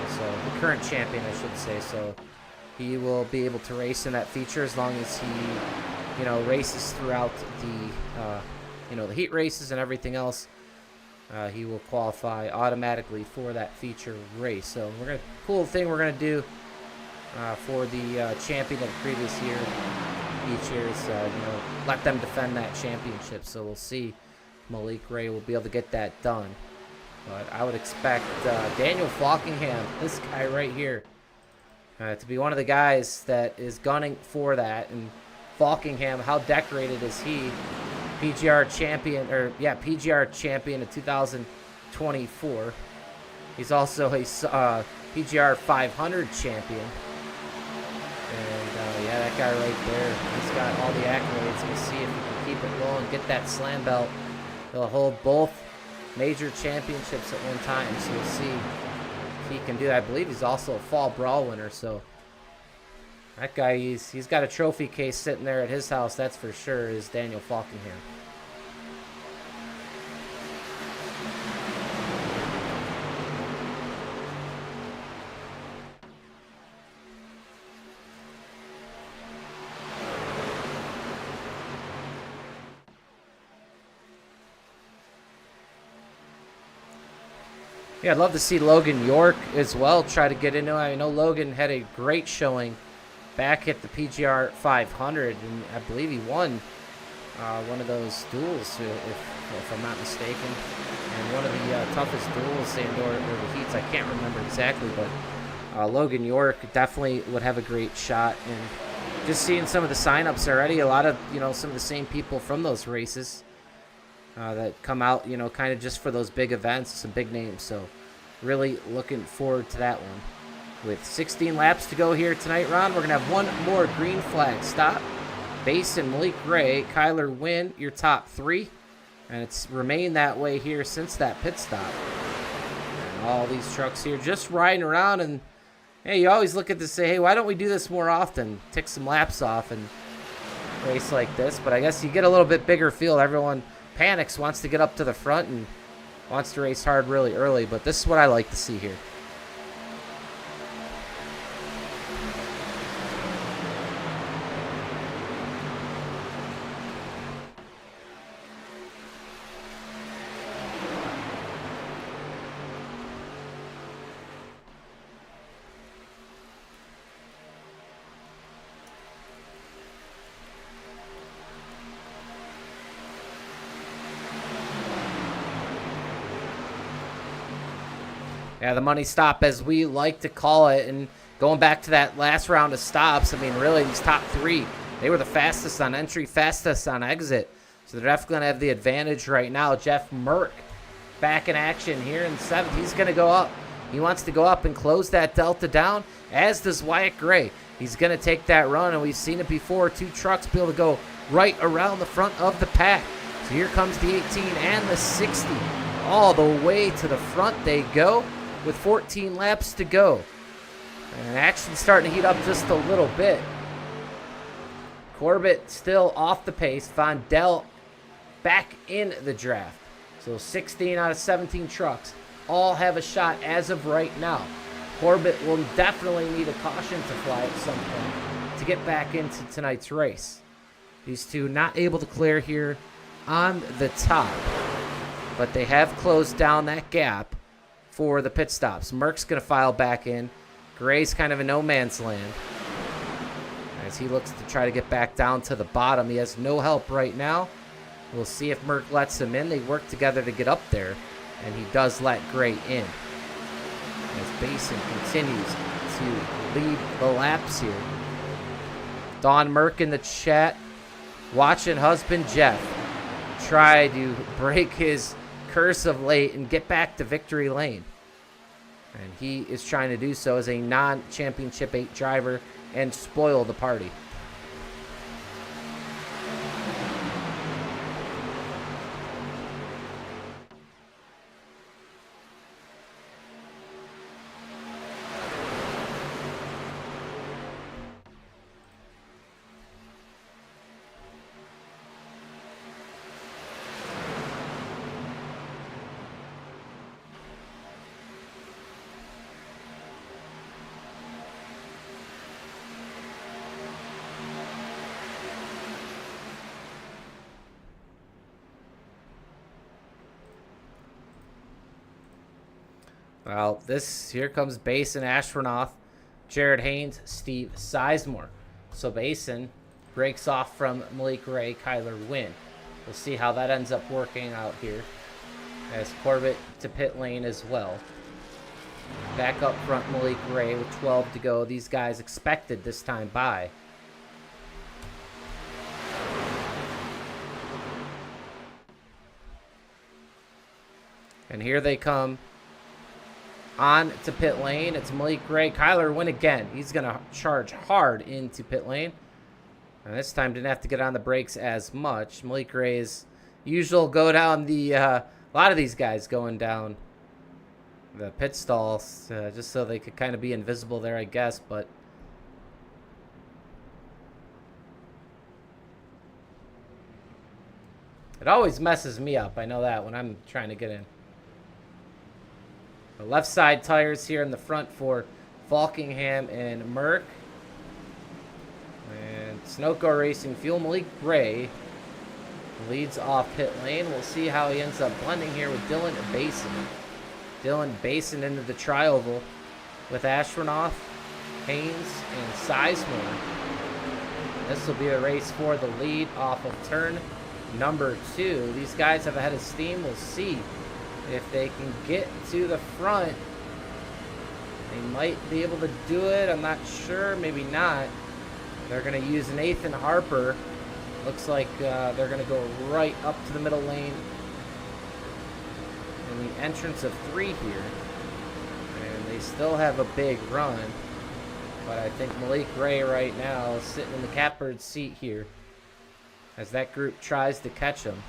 So the current champion, I should say. So he will be able to race in that feature as long as he, you know, races throughout the, you know, the heat races and everything else. He will qualify automatically for that feature race. So cool thing we're gonna do for the champion of the previous year. Each year is, you know, let them defend that championship. So we'll see. Malik Gray will be able to get that done. But I would expect Daniel Falkingham, this guy right here, to be one of the guys that is gunning for that. And Falkingham, how decorated is he? PGR champion, or yeah, PGR champion of 2024. He's also a PGR 500 champion. And yeah, that guy right there, he's got all the accolades. We'll see if he can keep it rolling, get that slam belt. He'll hold both major championships at one time, so we'll see if he can do that. I believe he's also a fall brawl winner, so that guy, he's got a trophy case sitting there at his house, that's for sure, is Daniel Falkingham. Yeah, I'd love to see Logan York as well try to get into it. I know Logan had a great showing back at the PGR 500, and I believe he won one of those duels, if I'm not mistaken. And one of the toughest duels or the heats, I can't remember exactly, but Logan York definitely would have a great shot. And just seeing some of the signups already, a lot of, you know, some of the same people from those races that come out, you know, kind of just for those big events, some big names. So really looking forward to that one. With 16 laps to go here tonight, Ron, we're going to have one more green flag stop. Basin, Malik Gray, Kyler Wynn, your top three. And it's remained that way here since that pit stop. And all these trucks here just riding around. And, hey, you always look at this and say, hey, why don't we do this more often? Tick some laps off and race like this. But I guess you get a little bit bigger field. Everyone panics, wants to get up to the front, and wants to race hard really early. But this is what I like to see here. Yeah, the money stop, as we like to call it. And going back to that last round of stops, I mean, really, these top three, they were the fastest on entry, fastest on exit. So they're definitely going to have the advantage right now. Jeff Merck back in action here in seventh. He's going to go up. He wants to go up and close that delta down, as does Wyatt Gray. He's going to take that run, and we've seen it before. Two trucks be able to go right around the front of the pack. So here comes the 18 and the 60. All the way to the front they go, with 14 laps to go. And action's starting to heat up just a little bit. Corbett still off the pace. Vondell back in the draft. So 16 out of 17 trucks all have a shot as of right now. Corbett will definitely need a caution to fly at some point to get back into tonight's race. These two not able to clear here on the top, but they have closed down that gap for the pit stops. Merck's going to file back in. Gray's kind of in no man's land as he looks to try to get back down to the bottom. He has no help right now. We'll see if Merck lets him in. They work together to get up there, and he does let Gray in as Basin continues to lead the laps here. Don Merck in the chat watching husband Jeff try to break his curse of late and get back to victory lane. And he is trying to do so as a non-championship 8 driver and spoil the party. Well, here comes Basin, Ashronoff, Jared Haynes, Steve Sizemore. So Basin breaks off from Malik Ray, Kyler Wynn. We'll see how that ends up working out here. As Corbett to pit lane as well. Back up front, Malik Ray with 12 to go. These guys expected this time by. And here they come on to pit lane. It's Malik Ray. Kyler Wynn again. He's going to charge hard into pit lane. And this time didn't have to get on the brakes as much. Malik Ray's usual go down the... a lot of these guys going down the pit stalls just so they could kind of be invisible there, I guess. But it always messes me up. I know that when I'm trying to get in. The left side tires here in the front for Falkingham and Merck. And Sunoco Racing Fuel. Malik Ray leads off pit lane. We'll see how he ends up blending here with Dylan Basin. Dylan Basin into the tri-oval with Ashronoff, Haynes, and Sizemore. This will be a race for the lead off of turn number 2. These guys have a head of steam. We'll see if they can get to the front. They might be able to do it. I'm not sure. Maybe not. They're going to use Nathan Harper. Looks like they're going to go right up to the middle lane in the entrance of 3 here. And they still have a big run. But I think Malik Ray right now is sitting in the catbird seat here as that group tries to catch him.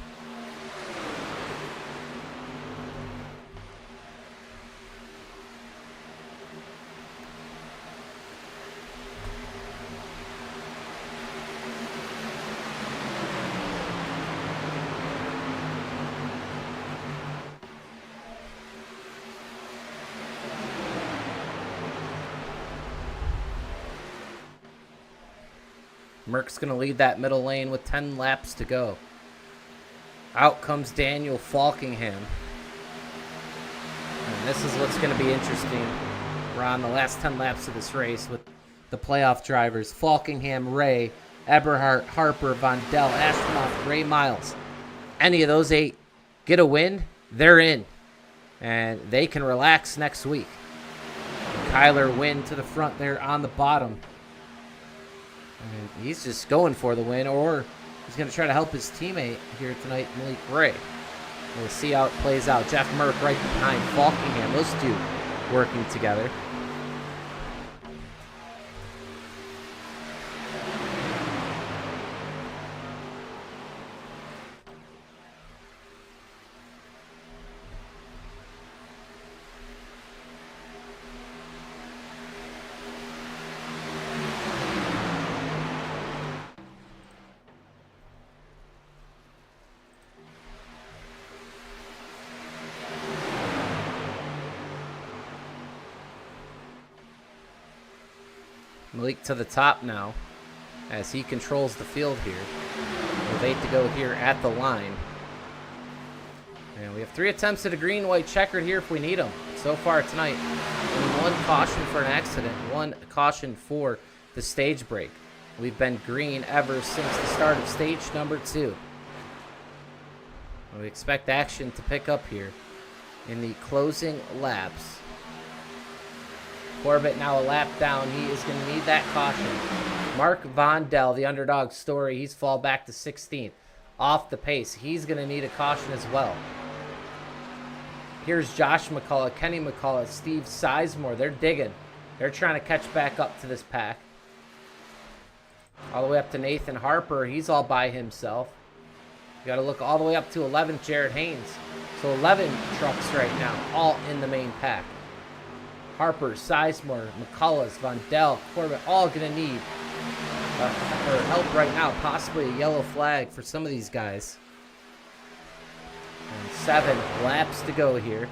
Merck's going to lead that middle lane with 10 laps to go. Out comes Daniel Falkingham. And this is what's going to be interesting. We're on the last 10 laps of this race with the playoff drivers. Falkingham, Ray, Eberhardt, Harper, Vondell, Ashronoff, Ray Miles. Any of those 8 get a win, they're in. And they can relax next week. And Kyler Wynn to the front there on the bottom. And he's just going for the win, or he's going to try to help his teammate here tonight, Malik Ray. We'll see how it plays out. Jeff Merck right behind Falkingham. Those two working together. Malik to the top now as he controls the field here. With 8 to go here at the line. And we have 3 attempts at a green-white checkered here if we need them. So far tonight, only 1 caution for an accident, 1 caution for the stage break. We've been green ever since the start of stage number 2. We expect action to pick up here in the closing laps. Corbett now a lap down. He is going to need that caution. Mark Vondel, the underdog story, he's fall back to 16th. Off the pace. He's going to need a caution as well. Here's Josh McCullough, Kenny McCullough, Steve Sizemore. They're digging. They're trying to catch back up to this pack. All the way up to Nathan Harper. He's all by himself. You got to look all the way up to 11th, Jared Haynes. So 11 trucks right now, all in the main pack. Harper, Sizemore, McCullough, Vondel, Corbett, all going to need help right now. Possibly a yellow flag for some of these guys. And 7 laps to go here.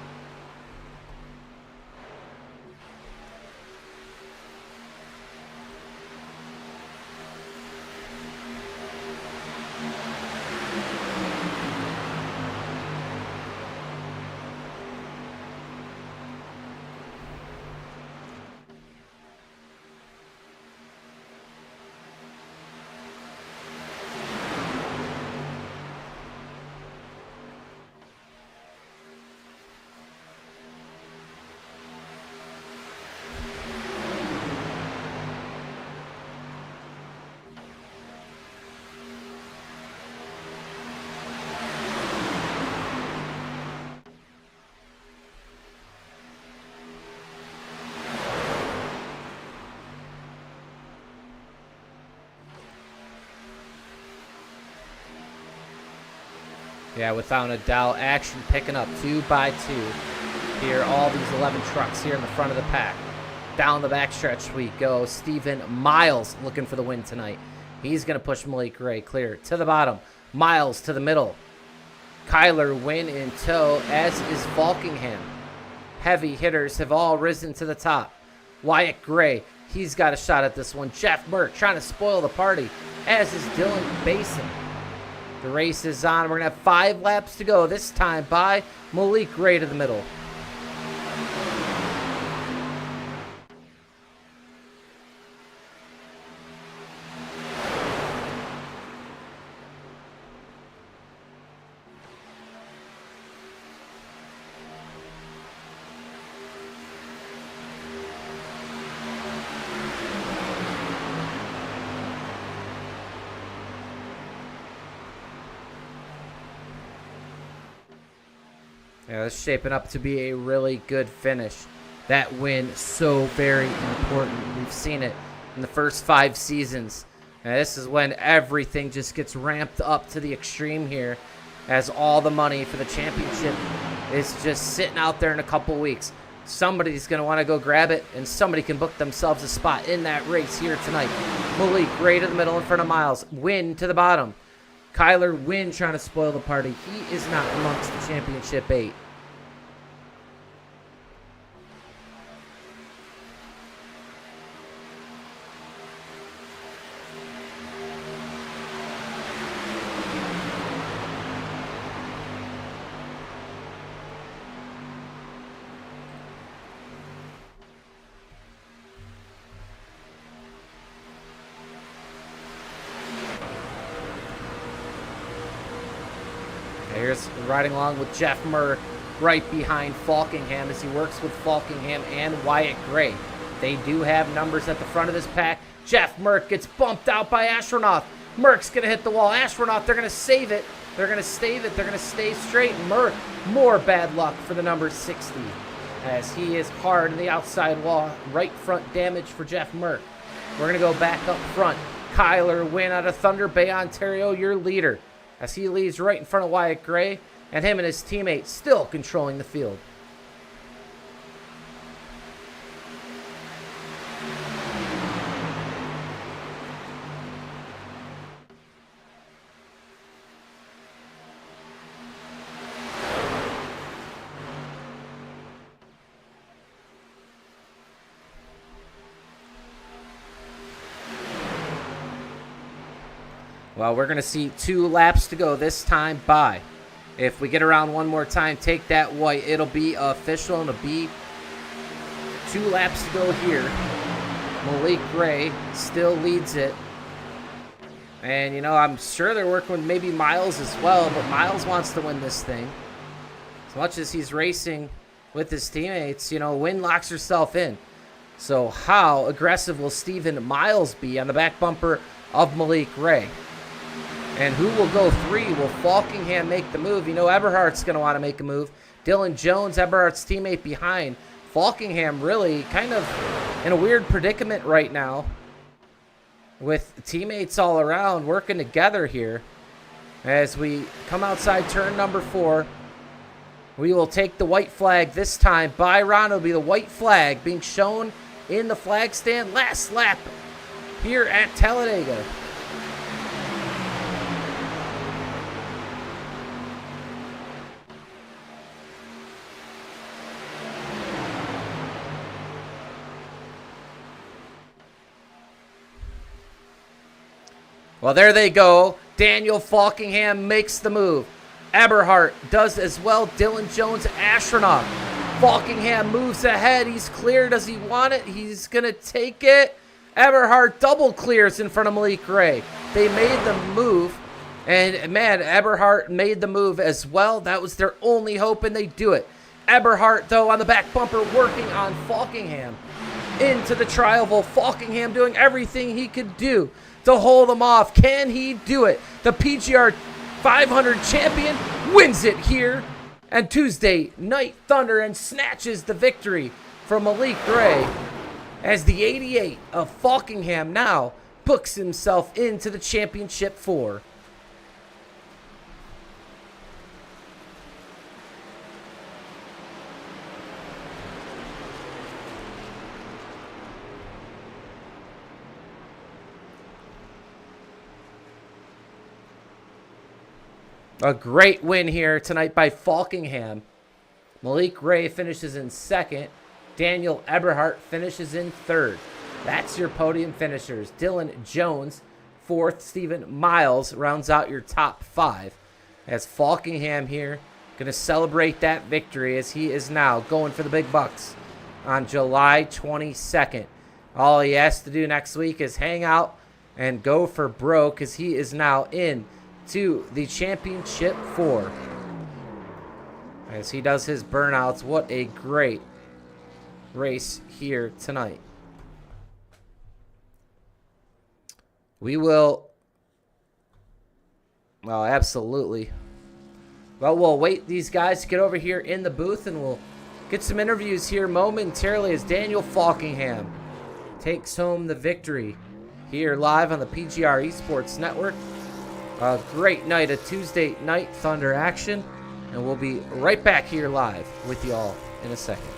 Yeah, without a doubt, action picking up 2 by 2. Here, all these 11 trucks here in the front of the pack. Down the backstretch we go. Stephen Miles looking for the win tonight. He's going to push Malik Ray clear to the bottom. Miles to the middle. Kyler Wynn in tow, as is Falkingham. Heavy hitters have all risen to the top. Wyatt Gray, he's got a shot at this one. Jeff Merck trying to spoil the party, as is Dylan Basin. The race is on. We're going to have 5 laps to go, this time by Malik Ray to the middle. Yeah, this is shaping up to be a really good finish. That win, so very important. We've seen it in the first 5 seasons. And this is when everything just gets ramped up to the extreme here, as all the money for the championship is just sitting out there in a couple weeks. Somebody's going to want to go grab it, and somebody can book themselves a spot in that race here tonight. Malik Ray to the middle in front of Miles. Win to the bottom. Kyler Wynn trying to spoil the party. He is not amongst the championship 8. Here's riding along with Jeff Murr right behind Falkingham as he works with Falkingham and Wyatt Gray. They do have numbers at the front of this pack. Jeff Merck gets bumped out by Astronaut. Merck's going to hit the wall. Astronaut, they're going to save it. They're going to stave it. They're going to stay straight. Merck, more bad luck for the number 60 as he is hard in the outside wall. Right front damage for Jeff Merck. We're going to go back up front. Kyler Wynn out of Thunder Bay, Ontario, your leader, as he leads right in front of Wyatt Gray, and him and his teammate still controlling the field. Well, we're going to see 2 laps to go this time by. If we get around one more time, take that white, it'll be official, and it'll be 2 laps to go here. Malik Gray still leads it. And, you know, I'm sure they're working with maybe Miles as well, but Miles wants to win this thing. As much as he's racing with his teammates, you know, Wynn locks herself in. So how aggressive will Stephen Miles be on the back bumper of Malik Gray? And who will go 3? Will Falkingham make the move? You know, Eberhardt's going to want to make a move. Dylan Jones, Eberhardt's teammate behind. Falkingham really kind of in a weird predicament right now with teammates all around working together here. As we come outside turn number 4, we will take the white flag this time by Ron. It'll be the white flag being shown in the flag stand. Last lap here at Talladega. Well, there they go. Daniel Falkingham makes the move. Eberhardt does as well. Dylan Jones, Astronaut. Falkingham moves ahead. He's clear. Does he want it? He's going to take it. Eberhardt double clears in front of Malik Gray. They made the move. And, man, Eberhardt made the move as well. That was their only hope, and they do it. Eberhardt, though, on the back bumper, working on Falkingham. Into the tri-oval. Falkingham doing everything he could do to hold him off. Can he do it? The PGR 500 champion wins it here and Tuesday Night Thunder and snatches the victory from Malik Gray as the 88 of Falkingham now books himself into the championship 4. A great win here tonight by Falkingham. Malik Gray finishes in 2nd. Daniel Eberhardt finishes in 3rd. That's your podium finishers. Dylan Jones, 4th. Stephen Miles rounds out your top 5. As Falkingham here going to celebrate that victory as he is now going for the big bucks on July 22nd. All he has to do next week is hang out and go for broke as he is now in to the championship 4 as he does his burnouts. What a great race here tonight. We will, well, absolutely. Well, we'll wait these guys to get over here in the booth and we'll get some interviews here momentarily as Daniel Falkingham takes home the victory here live on the PGR eSports Network. A great night of Tuesday Night Thunder action, and we'll be right back here live with y'all in a second.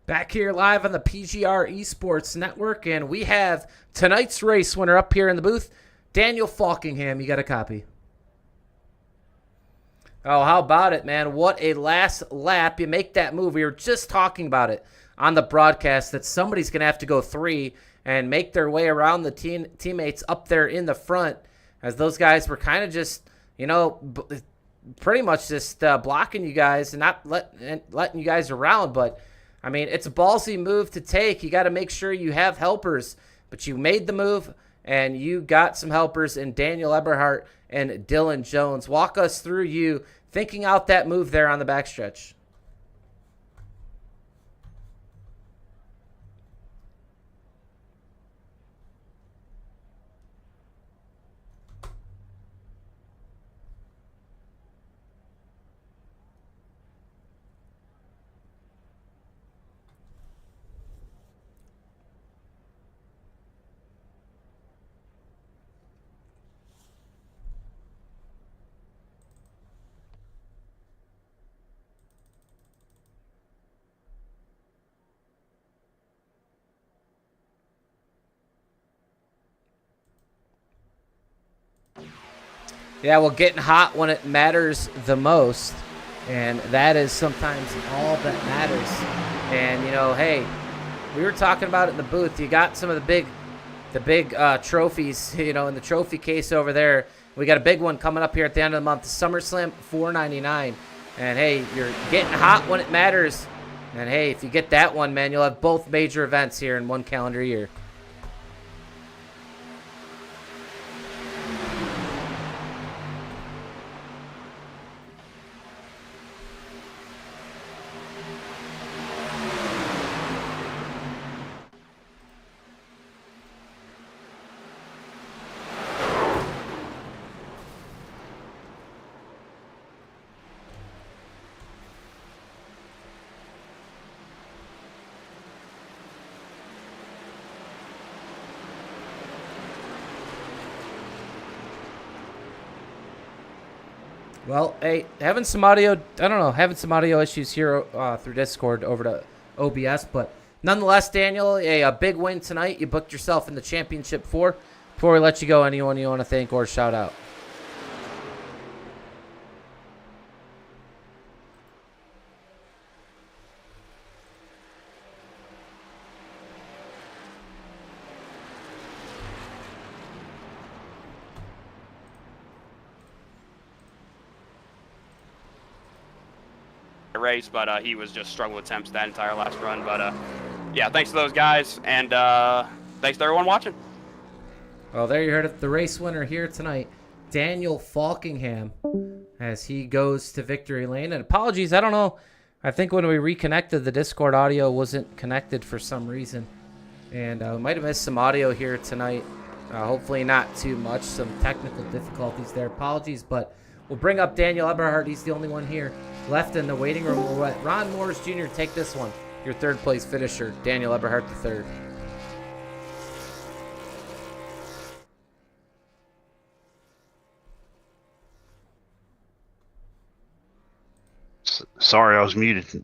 Back here live on the PGR eSports Network, and we have tonight's race winner up here in the booth, Daniel Falkingham. You got a copy. Oh, how about it, man? What a last lap. You make that move. We were just talking about it on the broadcast that somebody's going to have to go 3 and make their way around the teammates up there in the front, as those guys were kind of just, pretty much just blocking you guys and not letting you guys around. But, I mean, it's a ballsy move to take. You got to make sure you have helpers. But you made the move, and you got some helpers in Daniel Eberhardt and Dylan Jones. Walk us through you thinking out that move there on the backstretch. Yeah, well, getting hot when it matters the most, and that is sometimes all that matters. And, hey, we were talking about it in the booth. You got some of the big trophies, in the trophy case over there. We got a big one coming up here at the end of the month, SummerSlam $4.99. And, hey, you're getting hot when it matters. And, hey, if you get that one, man, you'll have both major events here in one calendar year. Well, hey, having some audio issues here through Discord over to OBS, but nonetheless, Daniel, a big win tonight. You booked yourself in the championship 4. Before we let you go, anyone you want to thank or shout out? Race, but he was just struggling with temps that entire last run. But yeah, thanks to those guys, and thanks to everyone watching. Well, there you heard it. The race winner here tonight, Daniel Falkingham, as he goes to victory lane. And apologies, I don't know. I think when we reconnected, the Discord audio wasn't connected for some reason, and we might have missed some audio here tonight. Hopefully not too much. Some technical difficulties there. Apologies, but we'll bring up Daniel Eberhardt. He's the only one here left in the waiting room. We'll let Ron Morris Jr. take this one. Your third place finisher, Daniel Eberhardt III. Sorry, I was muted.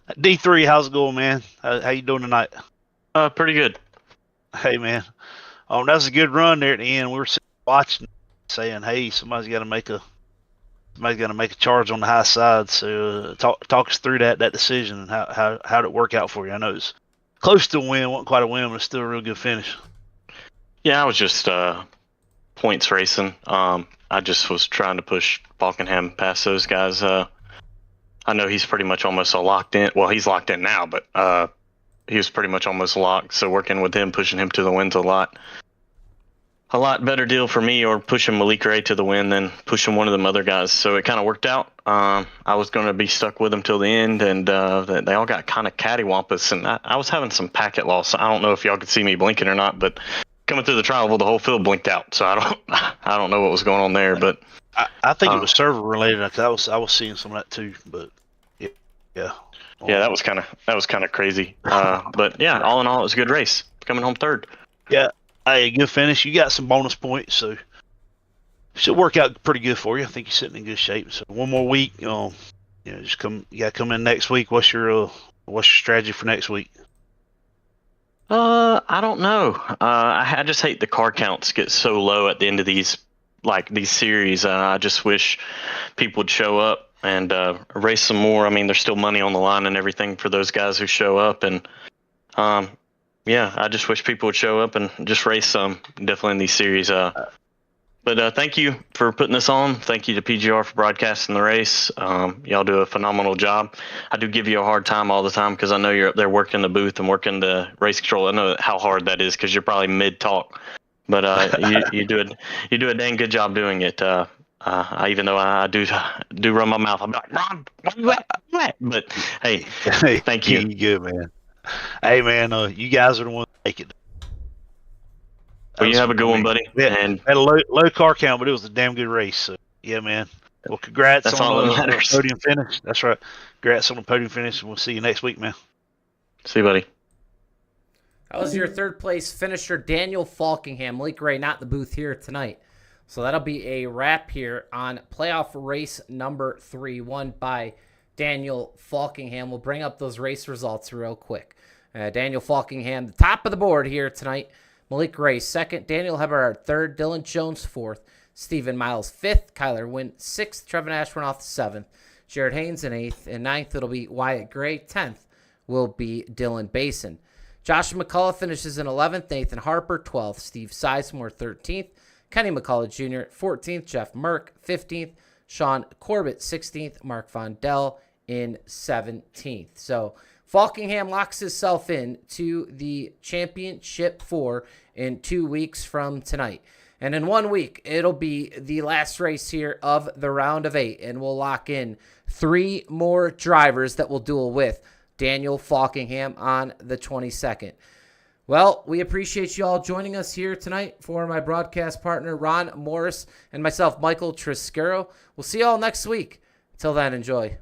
D3, how's it going, man? How you doing tonight? Pretty good. Hey, man. Oh, that was a good run there at the end. We were watching, saying, "Hey, somebody's got to make a charge on the high side." So talk us through that decision and how did it work out for you? I know it's close to a win, wasn't quite a win, but it's still a real good finish. Yeah, I was just points racing. I just was trying to push Falkenham past those guys. I know he's pretty much almost locked in. Well, he's locked in now, but he was pretty much almost locked. So working with him, pushing him to the win's a lot better deal for me, or pushing Malik Ray to the win than pushing one of them other guys. So it kind of worked out. I was going to be stuck with them till the end, and they all got kind of cattywampus, and I was having some packet loss. I don't know if y'all could see me blinking or not, but coming through the trial, the whole field blinked out. So I don't know what was going on there, but I think it was server related, because I was seeing some of that too. But yeah. Yeah, that was kind of crazy. But yeah, all in all, it was a good race. Coming home third. Yeah. Hey, good finish. You got some bonus points, so should work out pretty good for you. I think you're sitting in good shape. So one more week, you got to come in next week. What's your strategy for next week? I don't know. I just hate the car counts get so low at the end of these like these series. I just wish people would show up and race some more. I mean, there's still money on the line and everything for those guys who show up. And yeah, I just wish people would show up and just race some, definitely in these series. But thank you for putting this on. Thank you to PGR for broadcasting the race. Y'all do a phenomenal job. I do give you a hard time all the time because I know you're up there working the booth and working the race control. I know how hard that is because you're probably mid-talk. But you do a dang good job doing it. Even though I do run my mouth, I'm like, Ron, where you at? But hey, thank you. You good, man. Hey, man, you guys are the ones that make it. Well, you have a good one, buddy. Yeah, And had a low car count, but it was a damn good race. So, yeah, man. Well, congrats that's on all that the matters. podium finish. That's right. Congrats on the podium finish, and we'll see you next week, man. See you, buddy. That was your third place finisher, Daniel Falkingham. Malik Ray not in the booth here tonight. So that'll be a wrap here on playoff race number 3, won by Daniel Falkingham. We'll bring up those race results real quick. Daniel Falkingham, the top of the board here tonight. Malik Ray, 2nd. Daniel Heberard, 3rd. Dylan Jones, 4th. Stephen Miles, 5th. Kyler Wynn, 6th. Trevin Ashburnoff, 7th. Jared Haynes in 8th. And 9th, it'll be Wyatt Gray. 10th will be Dylan Basin. Josh McCullough finishes in 11th. Nathan Harper, 12th. Steve Sizemore, 13th. Kenny McCullough Jr., 14th. Jeff Merck, 15th. Sean Corbett, 16th. Mark Vondell in 17th. So Falkingham locks himself in to the championship 4 in 2 weeks from tonight. And in 1 week, it'll be the last race here of the round of 8, and we'll lock in 3 more drivers that will duel with Daniel Falkingham on the 22nd. Well, we appreciate you all joining us here tonight. For my broadcast partner, Ron Morris, and myself, Michael Triscaro. We'll see you all next week. Until then, enjoy.